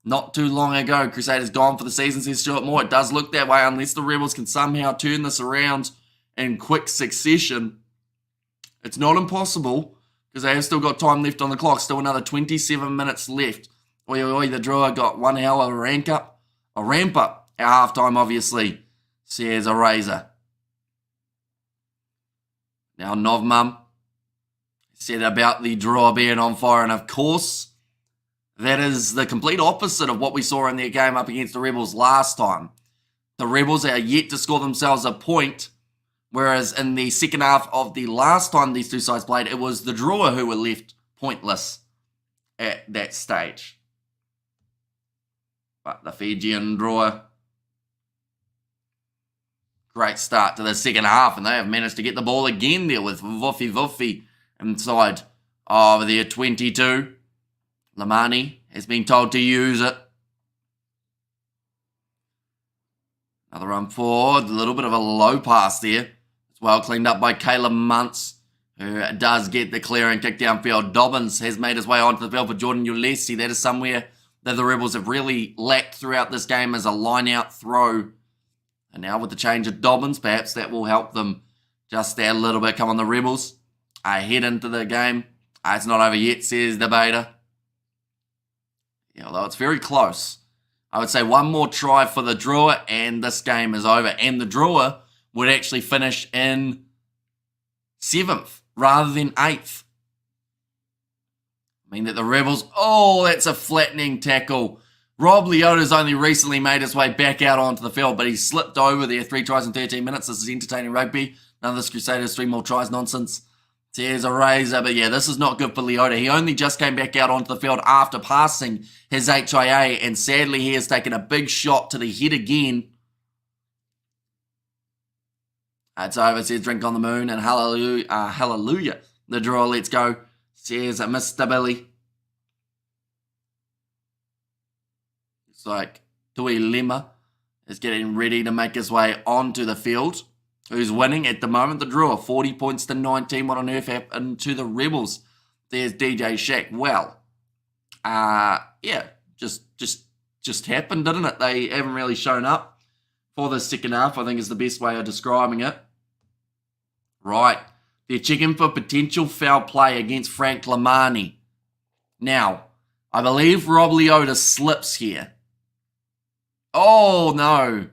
Not too long ago, Crusaders gone for the season, says Stuart Moore. It does look that way unless the Rebels can somehow turn this around in quick succession. It's not impossible because they have still got time left on the clock. Still another 27 minutes left. Oi, oi, oi, the Drua got one hell of a ramp up at halftime, obviously, says a Razor. Now, Novmum said about the Drua being on fire, and of course, that is the complete opposite of what we saw in their game up against the Rebels last time. The Rebels are yet to score themselves a point, whereas in the second half of the last time these two sides played, it was the Drua who were left pointless at that stage. But the Fijian Drua, great start to the second half, and they have managed to get the ball again there with Vuffy inside of their 22. Lamani has been told to use it. Another run forward, a little bit of a low pass there. It's well cleaned up by Caleb Muntz, who does get the clear and kick downfield. Dobbins has made his way onto the field for Jordan Ulesi. That is somewhere that the Rebels have really lacked throughout this game as a line-out throw. And now with the change of Dobbins, perhaps that will help them just that a little bit. Come on, the Rebels head into the game. It's not over yet, says the Beta. Yeah, although it's very close. I would say one more try for the Drua and this game is over. And the Drua would actually finish in 7th rather than 8th. I mean that the Rebels... Oh, that's a flattening tackle. Rob Leota's only recently made his way back out onto the field, but he slipped over there. 3 tries in 13 minutes. This is entertaining rugby. None of this Crusaders 3 more tries nonsense. There's a Razor, but yeah, this is not good for Leota. He only just came back out onto the field after passing his HIA, and sadly he has taken a big shot to the head again. It's over, says Drink on the Moon, and hallelujah. The Draw, let's go, says Mr. Billy. It's like Tui Lima is getting ready to make his way onto the field. Who's winning at the moment? The Drua, 40 points to 19. What on earth happened to the Rebels? There's DJ Shaq. Well, yeah, just happened, didn't it? They haven't really shown up for the second half, I think is the best way of describing it. Right, they're checking for potential foul play against Frank Lamani. Now, I believe Rob Leota slips here. Oh, no.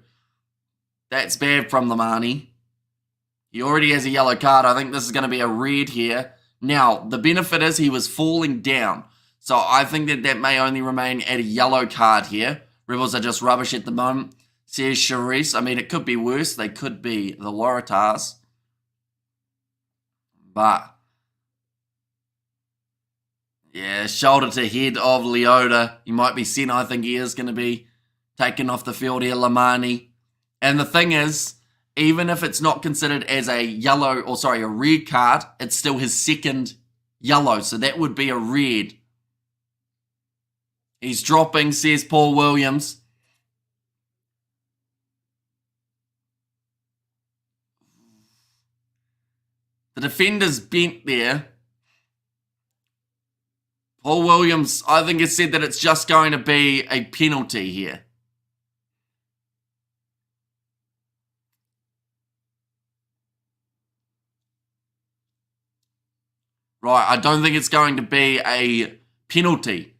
That's bad from Lamani. He already has a yellow card. I think this is going to be a red here. Now, the benefit is he was falling down. So I think that may only remain at a yellow card here. Rebels are just rubbish at the moment, says Charisse. I mean, it could be worse. They could be the Waratahs. But, yeah, shoulder to head of Leota. He might be sent. I think he is going to be taken off the field here, Lamani. And the thing is, even if it's not considered as a red card, it's still his second yellow. So that would be a red. He's dropping, says Paul Williams. The defender's bent there. Paul Williams, I think, has said that it's just going to be a penalty here. Right, I don't think it's going to be a penalty.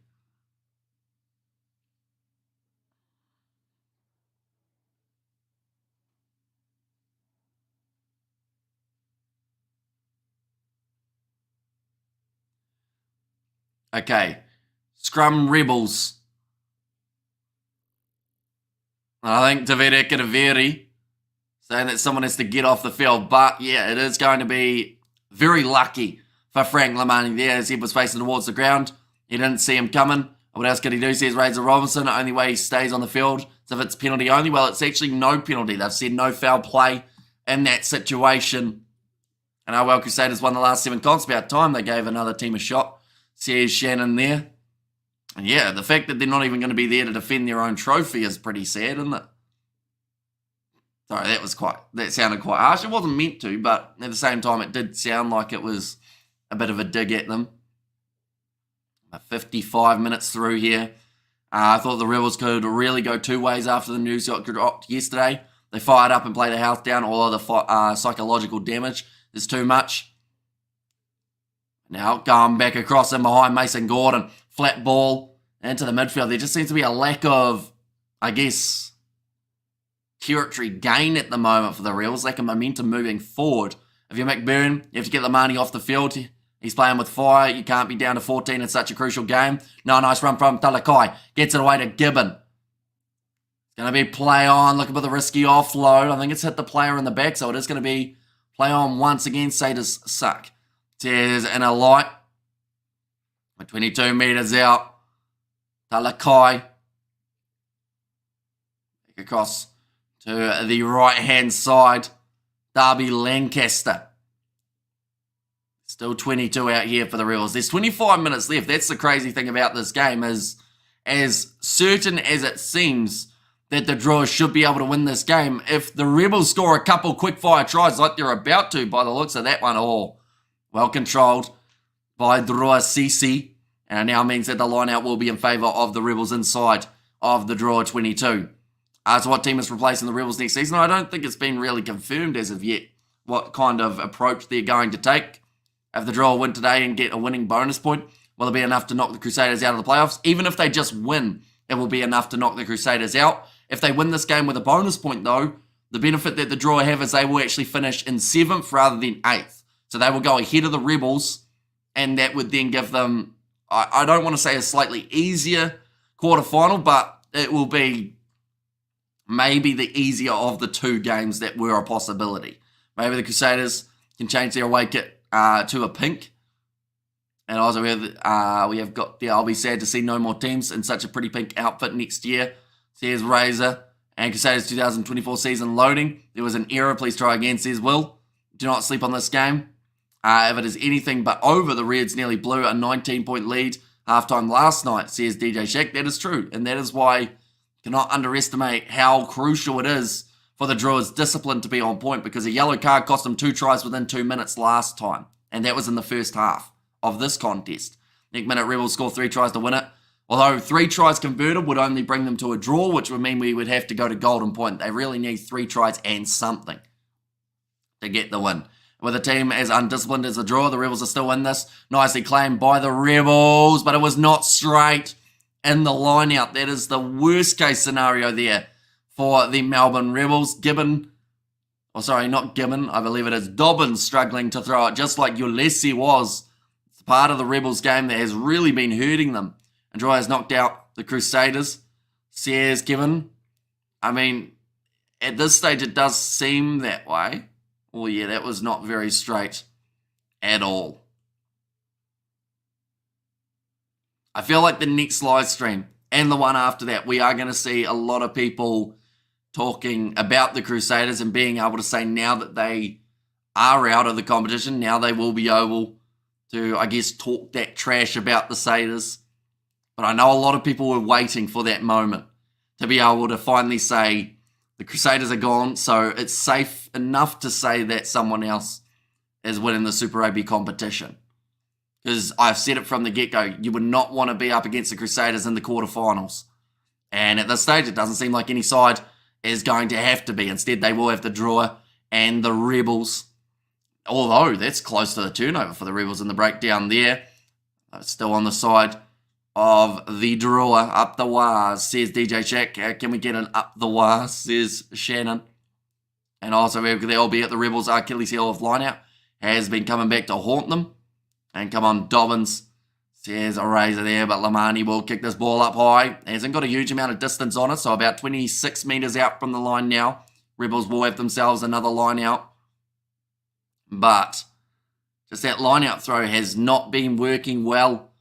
Okay, Scrum Rebels. I think Tavere Kadaveri saying that someone has to get off the field. But yeah, it is going to be very lucky for Frank Lamani there as he was facing towards the ground. He didn't see him coming. What else could he do, says Razor Robinson? The only way he stays on the field is if it's penalty only. Well, it's actually no penalty. They've said no foul play in that situation. And our Crusaders won the last 7 comps. About time they gave another team a shot, says Shannon there. And yeah, the fact that they're not even going to be there to defend their own trophy is pretty sad, isn't it? Sorry, that sounded quite harsh. It wasn't meant to, but at the same time, it did sound like it was a bit of a dig at them. 55 minutes through here. I thought the Rebels could really go 2 ways after the news got dropped yesterday. They fired up and played the house down. All of the psychological damage is too much. Now going back across in behind Mason Gordon. Flat ball into the midfield. There just seems to be a lack of, I guess, territory gain at the moment for the Rebels. Lack of momentum moving forward. If you're McBurn, you have to get Lamani off the field. He's playing with fire. You can't be down to 14 in such a crucial game. No, nice run from Talakai. Gets it away to Gibbon. It's going to be play on. Looking for the risky offload. I think it's hit the player in the back, so it is going to be play on once again. Satyrs suck. Says in a light. 22 metres out. Talakai. Across to the right-hand side. Darby Lancaster. Still 22 out here for the Rebels. There's 25 minutes left. That's the crazy thing about this game is, as certain as it seems that the Drua should be able to win this game, if the Rebels score a couple quick-fire tries like they're about to by the looks of that one, well controlled by Drua Sisi, and it now means that the line-out will be in favour of the Rebels inside of the Drua 22. So what team is replacing the Rebels next season? I don't think it's been really confirmed as of yet what kind of approach they're going to take. If the Drua win today and get a winning bonus point, will it be enough to knock the Crusaders out of the playoffs? Even if they just win, it will be enough to knock the Crusaders out. If they win this game with a bonus point, though, the benefit that the Drua have is they will actually finish in 7th rather than 8th. So they will go ahead of the Rebels, and that would then give them, I don't want to say a slightly easier quarterfinal, but it will be maybe the easier of the 2 games that were a possibility. Maybe the Crusaders can change their away kit to a pink. And also we have got there. I'll be sad to see no more teams in such a pretty pink outfit next year. Says Razor. And Crusaders 2024 season loading. There was an error. Please try again, says Will. Do not sleep on this game. If it is anything but over, the Reds nearly blew a 19-point lead halftime last night, says DJ Shack. That is true. And that is why you cannot underestimate how crucial it is for the Drua's discipline to be on point, because a yellow card cost them 2 tries within 2 minutes last time. And that was in the first half of this contest. Next minute, Rebels score 3 tries to win it. Although 3 tries converted would only bring them to a draw, which would mean we would have to go to golden point. They really need 3 tries and something to get the win. With a team as undisciplined as the Drua, the Rebels are still in this. Nicely claimed by the Rebels, but it was not straight in the line-out. That is the worst case scenario there for the Melbourne Rebels. Gibbon, not Gibbon, I believe it is Dobbins struggling to throw it, just like Ulesi was. It's part of the Rebels game that has really been hurting them. And Drua has knocked out the Crusaders, says Gibbon. I mean, at this stage it does seem that way. Oh yeah, that was not very straight at all. I feel like the next live stream and the one after that, we are going to see a lot of people talking about the Crusaders and being able to say now that they are out of the competition, now they will be able to, I guess, talk that trash about the Satyrs. But I know a lot of people were waiting for that moment to be able to finally say the Crusaders are gone, so it's safe enough to say that someone else is winning the Super Rugby competition. Because I've said it from the get-go, you would not want to be up against the Crusaders in the quarterfinals. And at this stage, it doesn't seem like any side is going to have to be. Instead, they will have the Drua and the Rebels. Although, that's close to the turnover for the Rebels in the breakdown there. Still on the side of the Drua. Up the wires, says DJ Shack. Can we get an up the wires, says Shannon. And also, they'll be at the Rebels' Achilles heel of line-out. Has been coming back to haunt them. And come on, Dobbins, says a razor there, but Lamani will kick this ball up high. Hasn't got a huge amount of distance on it, so about 26 metres out from the line now Rebels will have themselves another line out. But just that line out throw has not been working well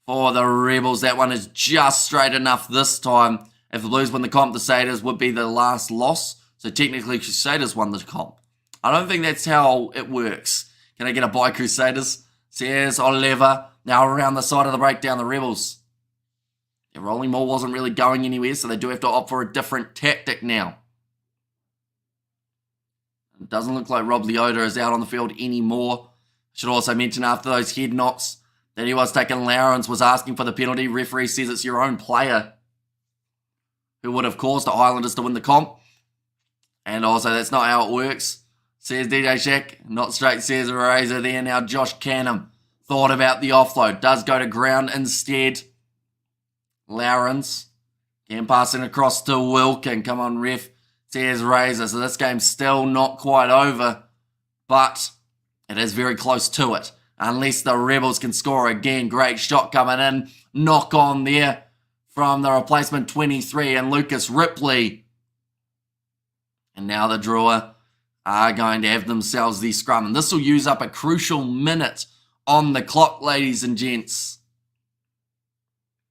for the Rebels. That one is just straight enough this time. If the Blues win the comp, the Crusaders would be the last loss. So technically, Crusaders won the comp. I don't think that's how it works. Can I get a bye, Crusaders? Says Oliver. Now around the side of the breakdown, the Rebels. Their rolling ball wasn't really going anywhere, so they do have to opt for a different tactic now. It doesn't look like Rob Leota is out on the field anymore. Should also mention after those head knocks that he was taking Lawrence, was asking for the penalty. Referee says it's your own player who would have caused the Highlanders to win the comp. And also, that's not how it works. Says DJ Shack. Not straight, says Razor there. Now Josh Canham thought about the offload. Does go to ground instead. Lawrence. Can pass it across to Wilkin. Come on, ref. Says Razor. So this game's still not quite over. But it is very close to it. Unless the Rebels can score again. Great shot coming in. Knock on there from the replacement 23 and Lucas Ripley. And now the Drua are going to have themselves the scrum. And this will use up a crucial minute on the clock, ladies and gents.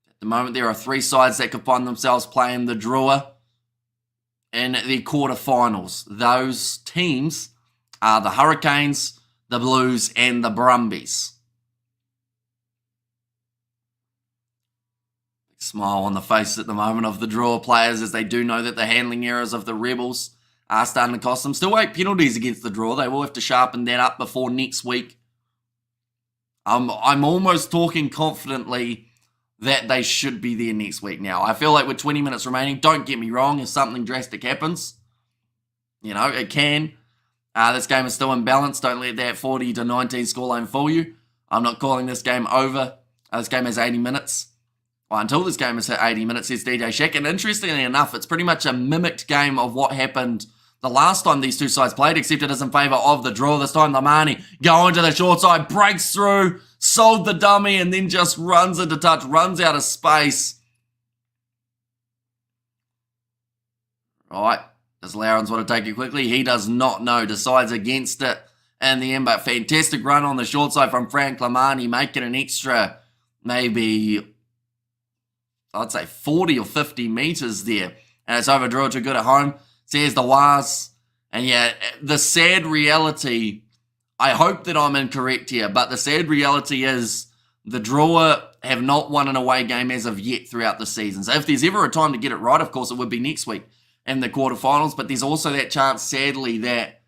At the moment, there are 3 sides that could find themselves playing the Drua in the quarterfinals. Those teams are the Hurricanes, the Blues, and the Brumbies. Big smile on the face at the moment of the Drua players as they do know that the handling errors of the Rebels are starting to cost them. Still 8 penalties against the Drua. They will have to sharpen that up before next week. I'm almost talking confidently that they should be there next week now. I feel like with 20 minutes remaining, don't get me wrong, if something drastic happens, it can. This game is still in balance. Don't let that 40-19 scoreline fool you. I'm not calling this game over. This game has 80 minutes. Well, until this game has hit 80 minutes, says DJ Shack. And interestingly enough, it's pretty much a mimicked game of what happened the last time these two sides played, except it is in favour of the Drua. This time, Lamani going to the short side, breaks through, sold the dummy, and then just runs into touch, runs out of space. Right. Does Lawrence want to take it quickly? He does not know. Decides against it in the end, but fantastic run on the short side from Frank Lamani, making an extra, maybe, I'd say 40 or 50 metres there. And it's over Drua too good at home. Says the Waz. And yeah, the sad reality, I hope that I'm incorrect here, but the sad reality is the Drua have not won an away game as of yet throughout the season. So if there's ever a time to get it right, of course, it would be next week in the quarterfinals. But there's also that chance, sadly, that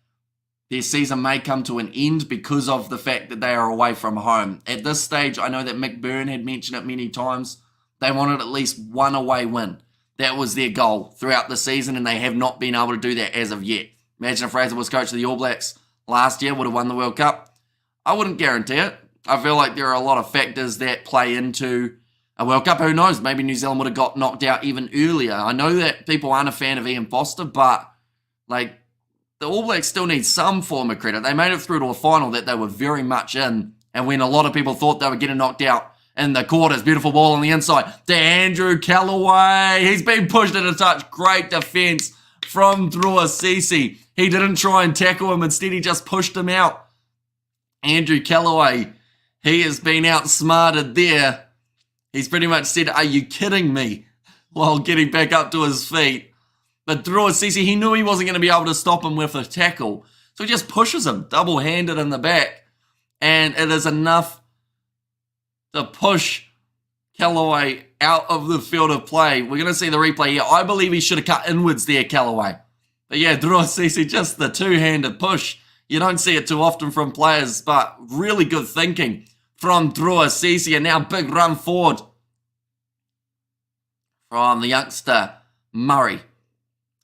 their season may come to an end because of the fact that they are away from home. At this stage, I know that Mick Byrne had mentioned it many times. They wanted at least one away win. That was their goal throughout the season, and they have not been able to do that as of yet. Imagine if Fraser was coach of the All Blacks last year, would have won the World Cup. I wouldn't guarantee it. I feel like there are a lot of factors that play into a World Cup. Who knows? Maybe New Zealand would have got knocked out even earlier. I know that people aren't a fan of Ian Foster, but the All Blacks still need some form of credit. They made it through to a final that they were very much in, and when a lot of people thought they were getting knocked out in the quarters, beautiful ball on the inside to Andrew Callaway. He's been pushed into touch. Great defense from Drua Sisi. He didn't try and tackle him. Instead, he just pushed him out. Andrew Callaway, he has been outsmarted there. He's pretty much said, "Are you kidding me?" while getting back up to his feet. But Drua Sisi, he knew he wasn't going to be able to stop him with a tackle. So he just pushes him double-handed in the back. And it is enough to push Callaway out of the field of play. We're going to see the replay here. I believe he should have cut inwards there, Callaway. But yeah, Drua Sisi, just the two-handed push. You don't see it too often from players, but really good thinking from Drua Sisi. And now big run forward from the youngster, Murray.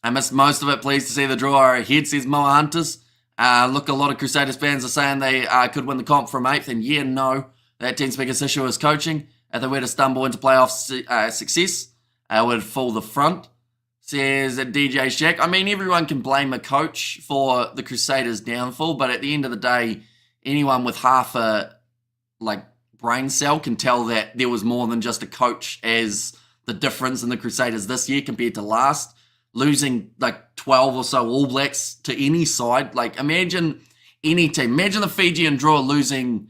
I missed most of it. Pleased to see the Drua are ahead, says Moa Hunters. Look, a lot of Crusaders fans are saying they could win the comp from 8th. And yeah, no. That team's biggest issue is coaching. If they were to stumble into playoff success, would fall the front, says DJ Shack. I mean, everyone can blame a coach for the Crusaders' downfall, but at the end of the day, anyone with half a brain cell can tell that there was more than just a coach as the difference in the Crusaders this year compared to last. losing like 12 or so All Blacks to any side. Like, imagine any team. Imagine the Fijian Drua losing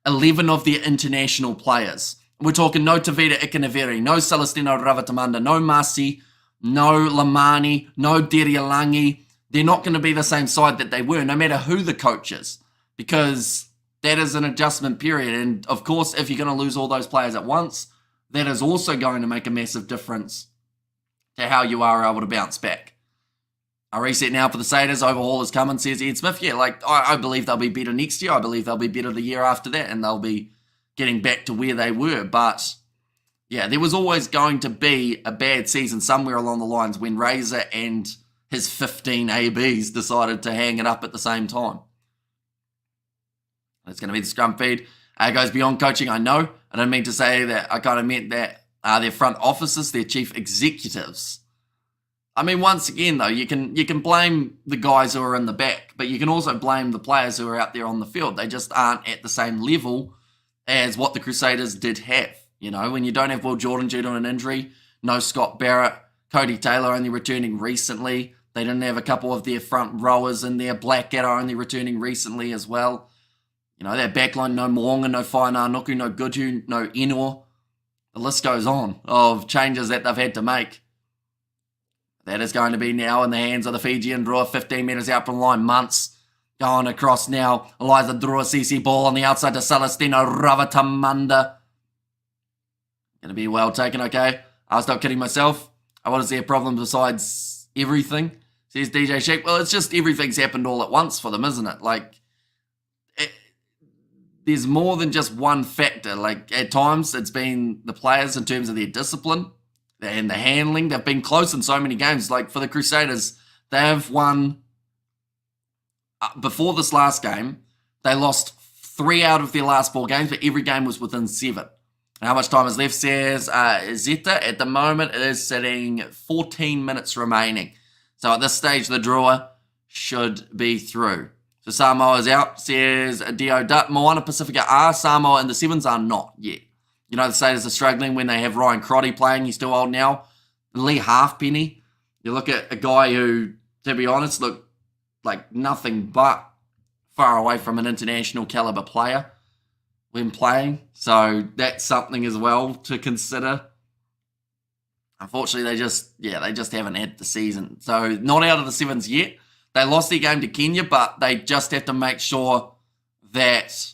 11 of their international players. We're talking no Tavita Ikanaveri, no Celestino Ravatamanda, no Masi, no Lamani, no Derialangi. They're not going to be the same side that they were, no matter who the coach is, because that is an adjustment period. And of course, if you're going to lose all those players at once, that is also going to make a massive difference to how you are able to bounce back. A reset now for the Satyrs. Overhaul is coming, says Ed Smith. Yeah, like, I believe they'll be better next year. I believe they'll be better the year after that, and they'll be getting back to where they were. But, yeah, there was always going to be a bad season somewhere along the lines when Razor and his 15 ABs decided to hang it up at the same time. That's going to be the scrum feed. It goes beyond coaching, I know. I don't mean to say that. I kind of meant that their front officers, their chief executives. I mean, once again, though, you can blame the guys who are in the back, but you can also blame the players who are out there on the field. They just aren't at the same level as what the Crusaders did have. You know, when you don't have Will Jordan due to an injury, no Scott Barrett, Cody Taylor only returning recently. They didn't have a couple of their front rowers in there. Blackadder only returning recently as well. You know, that backline, no Moonga, no Whainānuku, no Goodhue, no Enor. The list goes on of changes that they've had to make. That is going to be now in the hands of the Fijian Drua, 15 metres out from line. Months going across now. Eliza Drua, CC ball on the outside to Celestino Ravatamanda. Going to be well taken, okay. I'll stop kidding myself. What is their problem besides everything? Says DJ Sheep. Well, it's just everything's happened all at once for them, isn't it? Like, there's more than just one factor. Like, at times, it's been the players in terms of their discipline and the handling. They've been close in so many games. Like, for the Crusaders, they've won, before this last game, they lost 3 out of their last 4 games, but every game was within 7. And how much time is left, says Zeta? At the moment, it is sitting 14 minutes remaining. So at this stage, the Drua should be through. So Samoa is out, says Dio Dutt. Moana Pacifica are, Samoa and the Sevens are not yet. You know, the Satyrs are struggling when they have Ryan Crotty playing. He's too old now. Lee Halfpenny. You look at a guy who, to be honest, looked like nothing but far away from an international caliber player when playing. So that's something as well to consider. Unfortunately, they just haven't had the season. So not out of the Sevens yet. They lost their game to Kenya, but they just have to make sure that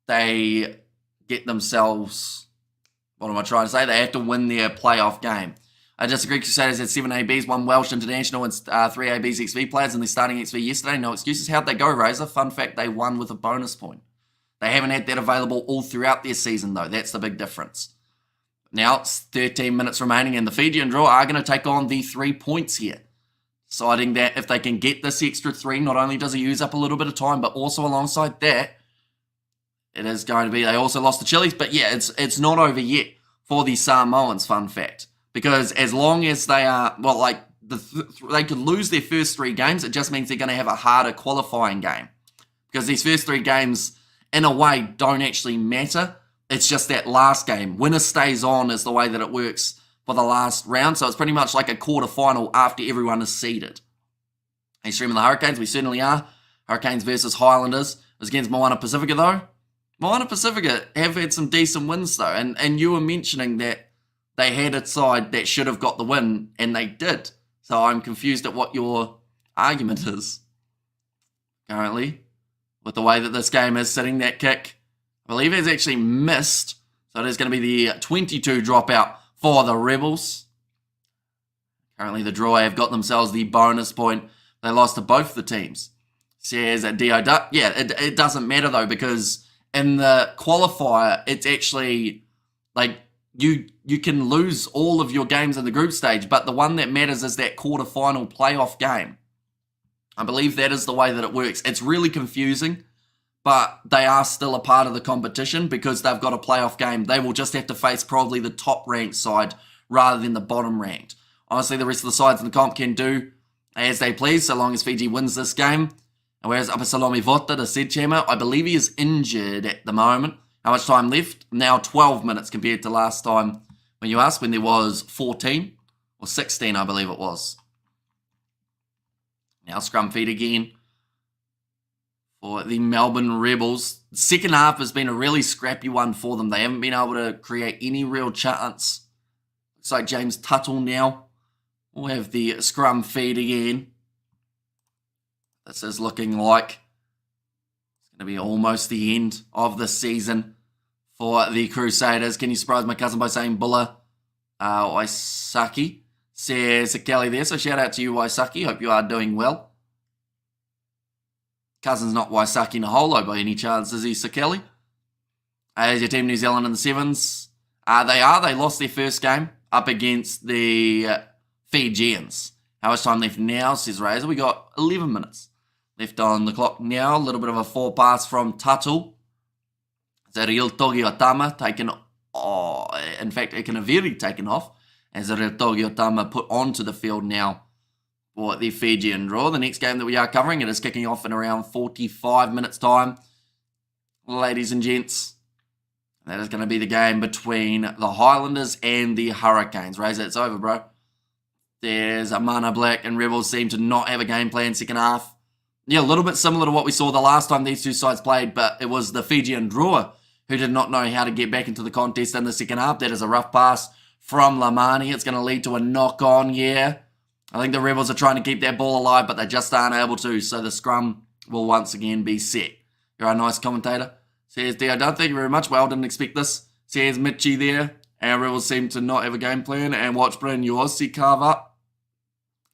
they get themselves, what am I trying to say? They have to win their playoff game. I disagree. Crusaders had 7 ABs, 1 Welsh international and 3 ABs XV players, and they're starting XV yesterday. No excuses. How'd they go, Razor? Fun fact, they won with a bonus point. They haven't had that available all throughout their season, though. That's the big difference. Now, it's 13 minutes remaining, and the Fijian Drua are going to take on the 3 points here. Deciding that if they can get this extra 3, not only does it use up a little bit of time, but also alongside that, it is going to be, they also lost the Chilis, but yeah, it's not over yet for the Samoans, fun fact. Because as long as they are, well, like, they could lose their first 3 games, it just means they're going to have a harder qualifying game. Because these first 3 games, in a way, don't actually matter. It's just that last game. Winner stays on is the way that it works for the last round, so it's pretty much like a quarter-final after everyone is seeded. Are you streaming the Hurricanes? We certainly are. Hurricanes versus Highlanders. It's against Moana Pacifica, though. Moana Pacifica have had some decent wins, though, and you were mentioning that they had a side that should have got the win, and they did. So I'm confused at what your argument is, currently, with the way that this game is sitting. That kick, I believe, is actually missed, so it is going to be the 22 dropout for the Rebels. Currently, the Drua have got themselves the bonus point. They lost to both the teams. Says Dio Dutt. Yeah, it doesn't matter, though, because in the qualifier, it's actually, like, you can lose all of your games in the group stage, but the one that matters is that quarterfinal playoff game. I believe that is the way that it works. It's really confusing, but they are still a part of the competition because they've got a playoff game. They will just have to face probably the top-ranked side rather than the bottom-ranked. Honestly, the rest of the sides in the comp can do as they please, so long as Fiji wins this game. And whereas Apasalomi Vota, the Sedchema, I believe he is injured at the moment. How much time left? Now 12 minutes compared to last time when you asked, when there was 14 or 16, I believe it was. Now scrum feed again for the Melbourne Rebels. The second half has been a really scrappy one for them. They haven't been able to create any real chance. Looks like James Tuttle now will have the scrum feed again. This is looking like it's going to be almost the end of the season for the Crusaders. Can you surprise my cousin by saying Bulla Waisaki? Says Kelly there, so shout out to you, Waisaki. Hope you are doing well. Cousin's not Waisaki Naholo by any chance, is he, Sir Kelly? As your team New Zealand in the sevens? They lost their first game up against the Fijians. How much time left now, says Razor? We got 11 minutes left on the clock now. A little bit of a four pass from Tuttle. Zariel Togiotama taken, in fact, Ekanaviri taken off. As Zariel Togiotama put onto the field now for the Fijian draw. The next game that we are covering, it is kicking off in around 45 minutes time. Ladies and gents, that is going to be the game between the Highlanders and the Hurricanes. Razor, it's over, bro. There's Amana Black and Rebels seem to not have a game plan second half. Yeah, a little bit similar to what we saw the last time these two sides played, but it was the Fijian Drua who did not know how to get back into the contest in the second half. That is a rough pass from Lamani. It's going to lead to a knock-on, yeah. I think the Rebels are trying to keep that ball alive, but they just aren't able to, so the scrum will once again be set. You're a nice commentator. Says Dio, thank you very much. Well, didn't expect this. Says Mitchie there. And Rebels seem to not have a game plan. And watch Brandon Uosi carve up.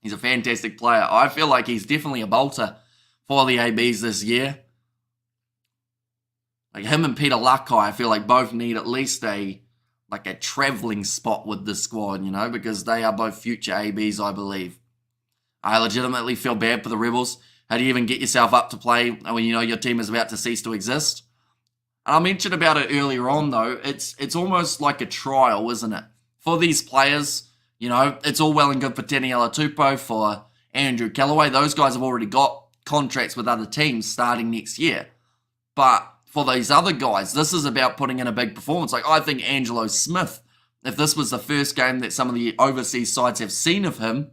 He's a fantastic player. I feel like he's definitely a bolter for the ABs this year. Like him and Peter Lakai, I feel like both need at least a travelling spot with the squad, you know, because they are both future ABs, I believe. I legitimately feel bad for the Rebels. How do you even get yourself up to play when you know your team is about to cease to exist? And I mentioned about it earlier on, though. It's almost like a trial, isn't it? For these players, you know, it's all well and good for Taniela Tupou, for Andrew Callaway. Those guys have already got contracts with other teams starting next year. But for these other guys, this is about putting in a big performance. Like, I think Angelo Smith, if this was the first game that some of the overseas sides have seen of him,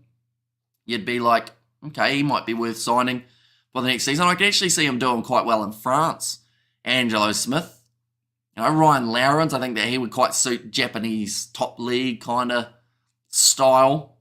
you'd be like, okay, he might be worth signing for the next season. I can actually see him doing quite well in France. Angelo Smith. You know, Ryan Lawrence, I think that he would quite suit Japanese top league kind of style.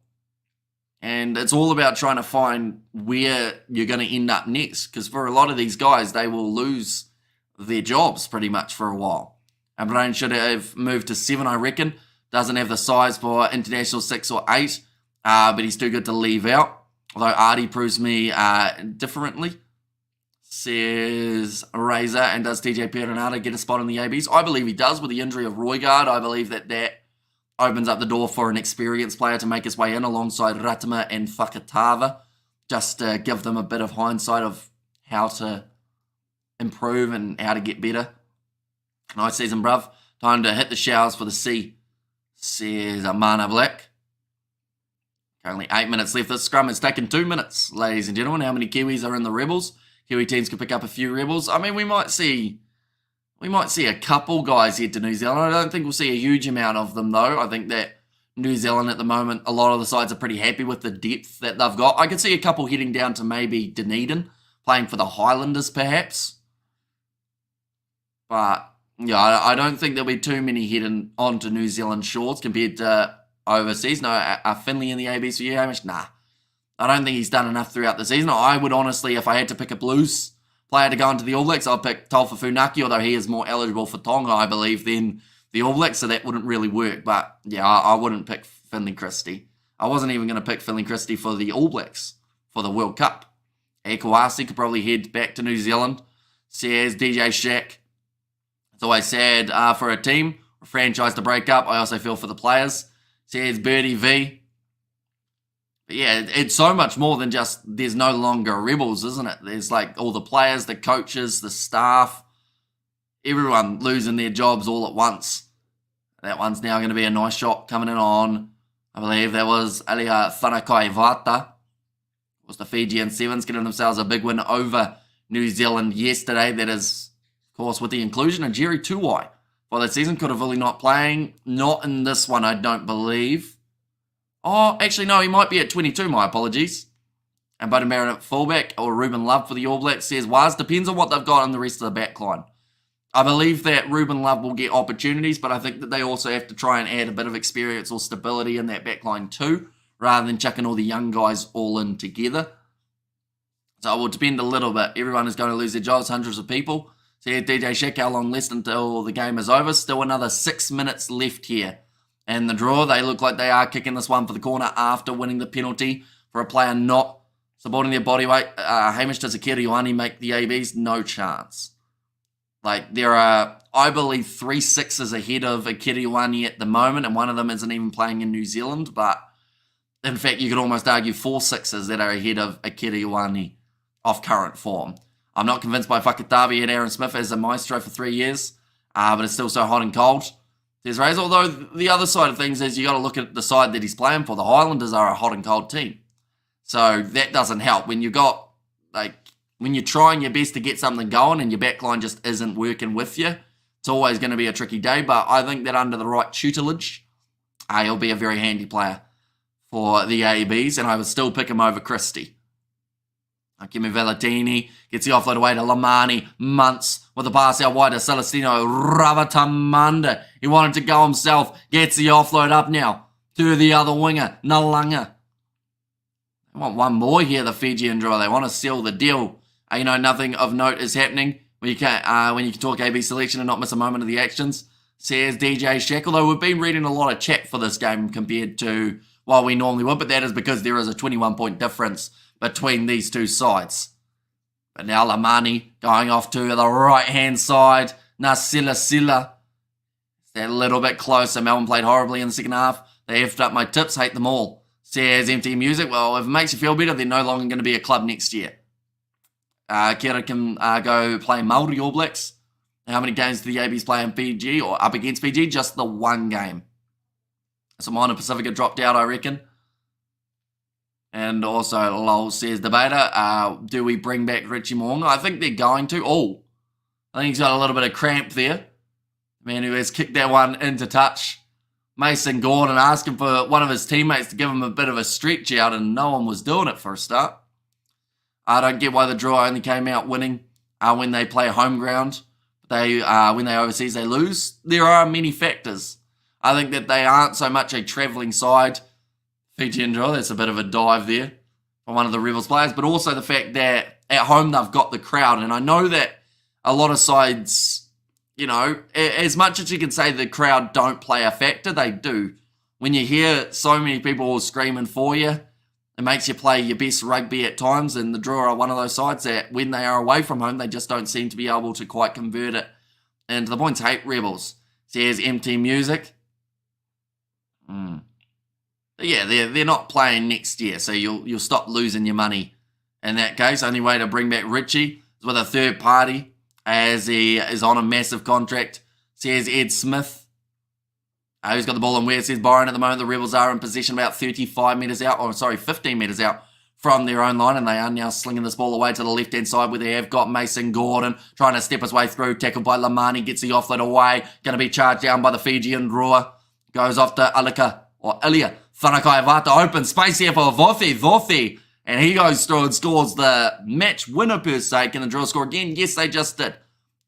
And it's all about trying to find where you're going to end up next. Because for a lot of these guys, they will lose their jobs pretty much for a while. And Brian should have moved to 7, I reckon. Doesn't have the size for international 6 or 8. But he's too good to leave out. Although Artie proves me differently. Says Razor, and does TJ Perenata get a spot in the ABs? I believe he does with the injury of Roygaard. I believe that opens up the door for an experienced player to make his way in alongside Ratama and Fakatava. Just to give them a bit of hindsight of how to improve and how to get better. Nice season, bruv. Time to hit the showers for the sea, says Amana Black. Only 8 minutes left. This scrum has taken 2 minutes, ladies and gentlemen. How many Kiwis are in the Rebels? Kiwi teams could pick up a few Rebels. I mean, we might see a couple guys head to New Zealand. I don't think we'll see a huge amount of them, though. I think that New Zealand at the moment, a lot of the sides are pretty happy with the depth that they've got. I could see a couple heading down to maybe Dunedin, playing for the Highlanders, perhaps. But, yeah, I don't think there'll be too many heading onto New Zealand shores compared to overseas. No, are Finley in the ABs for you, Hamish? Nah. I don't think he's done enough throughout the season. I would honestly, if I had to pick a Blues player to go into the All Blacks, I'd pick Taufa Funaki, although he is more eligible for Tonga, I believe, than the All Blacks, so that wouldn't really work. But, yeah, I wouldn't pick Finley Christie. I wasn't even going to pick Finley Christie for the All Blacks for the World Cup. Ekawasi could probably head back to New Zealand. Says DJ Shaq. It's always sad for a team, a franchise to break up. I also feel for the players. Says Birdie V. But yeah, it's so much more than just there's no longer Rebels, isn't it? There's like all the players, the coaches, the staff, everyone losing their jobs all at once. That one's now going to be a nice shot coming in on, I believe that was Alia Whanakai Vata. It was the Fijian Sevens getting themselves a big win over New Zealand yesterday. That is, of course, with the inclusion of Jerry Tuwai for that season. Could have really not playing. Not in this one, I don't believe. Oh, actually, no, he might be at 22. My apologies. And Bowden Barrett at fullback, or Ruben Love for the All Blacks, says Waz depends on what they've got in the rest of the back line. I believe that Ruben Love will get opportunities, but I think that they also have to try and add a bit of experience or stability in that back line too, rather than chucking all the young guys all in together. So it will depend a little bit. Everyone is going to lose their jobs, hundreds of people. So yeah, DJ Sheck, how long less until the game is over? Still another 6 minutes left here. And the draw, they look like they are kicking this one for the corner after winning the penalty for a player not supporting their body weight. Hamish, does Akira Ioane make the ABs? No chance. Like, there are, I believe, 3 sixes ahead of Akira Ioane at the moment, and one of them isn't even playing in New Zealand, but in fact, you could almost argue 4 sixes that are ahead of Akira Ioane off current form. I'm not convinced by Whakatavi and Aaron Smith as a maestro for 3 years, but it's still so hot and cold. There's Rays, although the other side of things is you got to look at the side that he's playing for. The Highlanders are a hot and cold team. So that doesn't help. When you got, like, when you're trying your best to get something going and your backline just isn't working with you, it's always going to be a tricky day. But I think that under the right tutelage, he'll be a very handy player for the ABs, and I would still pick him over Christie. Kimi Valentini gets the offload away to Lamani. Muntz with the pass out wide to Celestino Ravatamanda. He wanted to go himself. Gets the offload up now to the other winger, Nalanga. They want one more here, the Fijian Drua. They want to seal the deal. Nothing of note is happening when you can talk AB selection and not miss a moment of the actions, says DJ Shack. Although we've been reading a lot of chat for this game compared to what we normally would, but that is because there is a 21-point difference between these two sides. But now Lamani going off to the right-hand side. Nasila Silla. They're a little bit closer. Melbourne played horribly in the second half. They effed up my tips. Hate them all. Says Empty Music. Well, if it makes you feel better, they're no longer going to be a club next year. Kira can go play Māori All Blacks. How many games do the ABs play in Fiji or up against Fiji? Just the one game. So Minor Pacifica dropped out, I reckon. And also, Lowell says, Debater, do we bring back Richie Moonga? I think they're going to. Oh, I think he's got a little bit of cramp there. Man who has kicked that one into touch. Mason Gordon asking for one of his teammates to give him a bit of a stretch out, and no one was doing it for a start. I don't get why the draw only came out winning when they play home ground. When they overseas, they lose. There are many factors. I think that they aren't so much a travelling side. Fijian Draw, that's a bit of a dive there for one of the Rebels players, but also the fact that at home they've got the crowd. And I know that a lot of sides, as much as you can say the crowd don't play a factor, they do. When you hear so many people screaming for you, it makes you play your best rugby at times, and the Draw are one of those sides that when they are away from home, they just don't seem to be able to quite convert it into the points. Hate Rebels, says Empty Music. Yeah, they're not playing next year, so you'll stop losing your money in that case. Only way to bring back Richie is with a third party, as he is on a massive contract, says Ed Smith. Who's got the ball and where? Says Byron. At the moment, the Rebels are in possession about 15 metres out from their own line, and they are now slinging this ball away to the left-hand side where they have got Mason Gordon trying to step his way through, tackled by Lamani, gets the offload away, going to be charged down by the Fijian Drua, goes off to Ilya. Whanakai Vata, open space here for Vothi, and he goes through and scores the match winner per se. Can the Draw score again? Yes, they just did.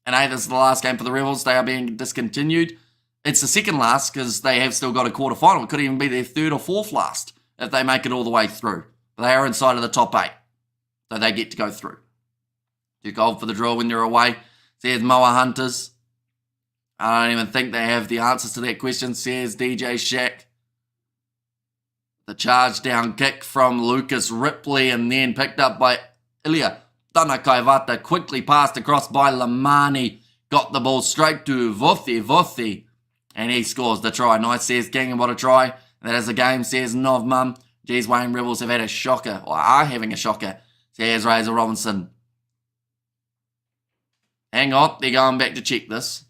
And this is the last game for the Rebels. They are being discontinued. It's the second last because they have still got a quarter final. It could even be their third or fourth last if they make it all the way through. But they are inside of the top 8, so they get to go through. 2 gold for the Draw when they're away. Says Moa Hunters. I don't even think they have the answers to that question, says DJ Shack. The charge down kick from Lucas Ripley and then picked up by Ilya Tanakaivata. Quickly passed across by Lamani. Got the ball straight to Vothi. And he scores the try. Nice, says King. And what a try. That is the game, says Novmum. Geez, Wayne Rebels have had a shocker. Or are having a shocker, says Razor Robinson. Hang on. They're going back to check this.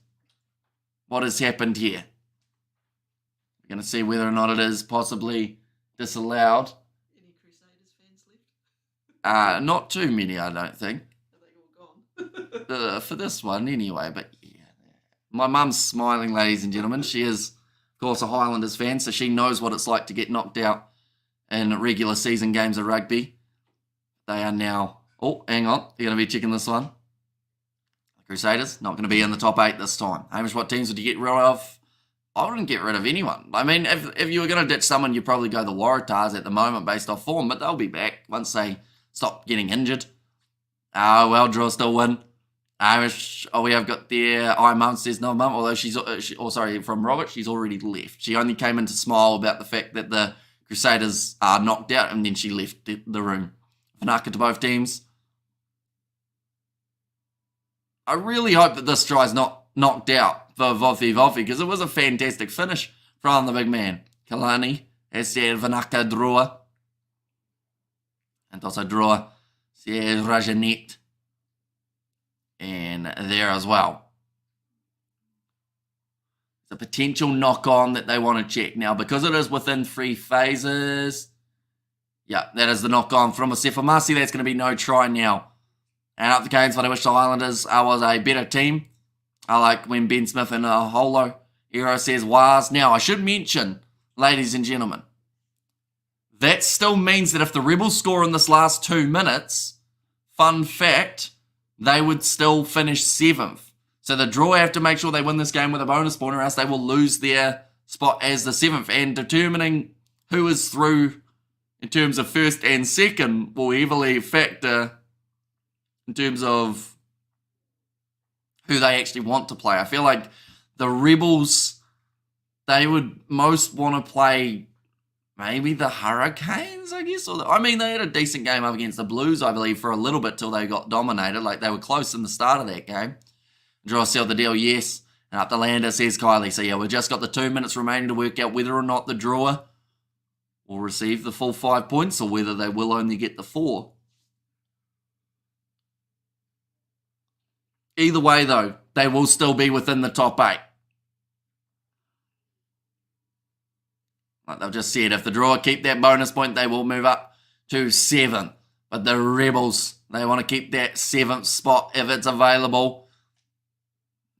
What has happened here? We're going to see whether or not it is possibly disallowed. Any Crusaders fans left? Not too many, I don't think. Are they all gone? For this one, anyway. But yeah, my mum's smiling, ladies and gentlemen. She is, of course, a Highlanders fan, so she knows what it's like to get knocked out in regular season games of rugby. They are now... Oh, hang on. You're going to be checking this one. Crusaders, not going to be in the top 8 this time. Hamish, what teams would you get rid of? I wouldn't get rid of anyone. I mean, if you were going to ditch someone, you'd probably go the Waratahs at the moment based off form, but they'll be back once they stop getting injured. Oh, well, Drua still win. Hamish, we have got their mum says no mum, although from Robert, she's already left. She only came in to smile about the fact that the Crusaders are knocked out, and then she left the room. Vanaka to both teams. I really hope that this try's not knocked out for Vofi because it was a fantastic finish from the big man. Kalani has said Vanaka Drua. And also Drua says Rajanet. And there as well. The potential knock-on that they want to check. Now, because it is within 3 phases, yeah, that is the knock-on from Asefa Masi. That's going to be no try now. And up the Canes, but I wish the Islanders was a better team. I like when Ben Smith and Holo Hero says was. Now, I should mention, ladies and gentlemen, that still means that if the Rebels score in this last 2 minutes, fun fact, they would still finish 7th. So the Drua have to make sure they win this game with a bonus point, or else they will lose their spot as the 7th. And determining who is through in terms of 1st and 2nd will heavily factor in terms of who they actually want to play. I feel like the Rebels, they would most want to play maybe the Hurricanes, I guess. I mean, they had a decent game up against the Blues, I believe, for a little bit till they got dominated. Like, they were close in the start of that game. Drua sealed the deal, yes. And up the lander, says Kylie. So, yeah, we've just got the 2 minutes remaining to work out whether or not the Drua will receive the full 5 points or whether they will only get the 4. Either way, though, they will still be within the top 8. Like they've just said, if the Drua keep that bonus point, they will move up to 7. But the Rebels, they want to keep that 7th spot if it's available.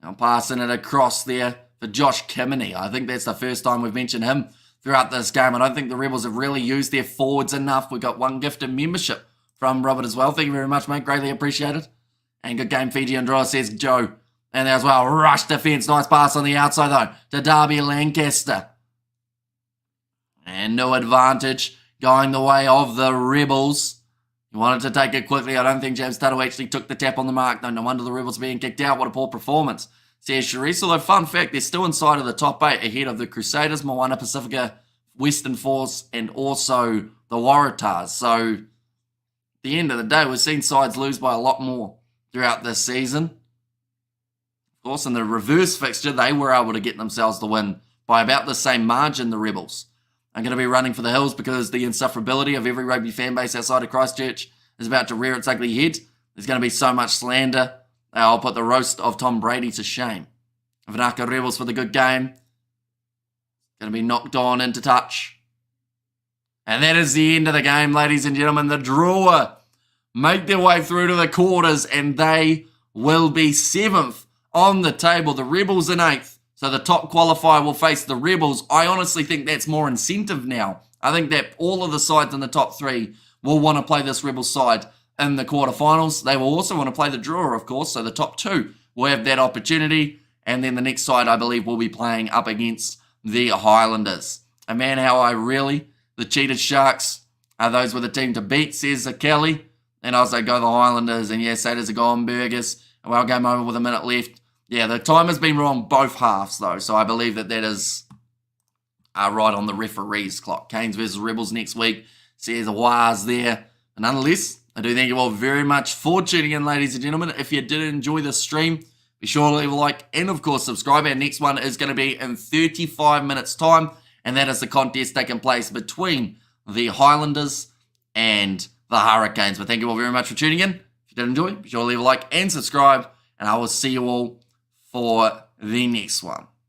I'm passing it across there for Josh Kimini. I think that's the first time we've mentioned him throughout this game. I don't think the Rebels have really used their forwards enough. We've got 1 gifted membership from Robert as well. Thank you very much, mate. Greatly appreciated. And good game, Fiji and Drua, says Joe. And there as well, rush defence. Nice pass on the outside, though, to Darby Lancaster. And no advantage going the way of the Rebels. He wanted to take it quickly. I don't think James Tuttle actually took the tap on the mark. No wonder the Rebels are being kicked out. What a poor performance. Says Charisse. Although, fun fact, they're still inside of the top 8 ahead of the Crusaders, Moana Pacifica, Western Force, and also the Waratahs. So, at the end of the day, we've seen sides lose by a lot more throughout this season. Of course, in the reverse fixture, they were able to get themselves the win by about the same margin, the Rebels. I'm going to be running for the hills because the insufferability of every rugby fan base outside of Christchurch is about to rear its ugly head. There's going to be so much slander. I'll put the roast of Tom Brady to shame. Vanaka Rebels for the good game. Going to be knocked on into touch. And that is the end of the game, ladies and gentlemen. The Drua make their way through to the quarters and they will be 7th on the table. The Rebels in 8th. So the top qualifier will face the Rebels. I honestly think that's more incentive now. I think that all of the sides in the top 3 will want to play this Rebels side in the quarterfinals. They will also want to play the Drua, of course. So the top 2 will have that opportunity. And then the next side, I believe, will be playing up against the Highlanders. And man, how the cheated Sharks are those with the team to beat, says Kelly. And also go the Highlanders. And yes, that is a Golden Burgers. Well, game over with a minute left. Yeah, the time has been wrong both halves, though. So I believe that is right on the referee's clock. Canes versus Rebels next week. Says a wires there. And nonetheless, I do thank you all very much for tuning in, ladies and gentlemen. If you did enjoy this stream, be sure to leave a like and, of course, subscribe. Our next one is going to be in 35 minutes' time. And that is the contest taking place between the Highlanders and the Hurricanes. But thank you all very much for tuning in. If you did enjoy, be sure to leave a like and subscribe. And I will see you all for the next one.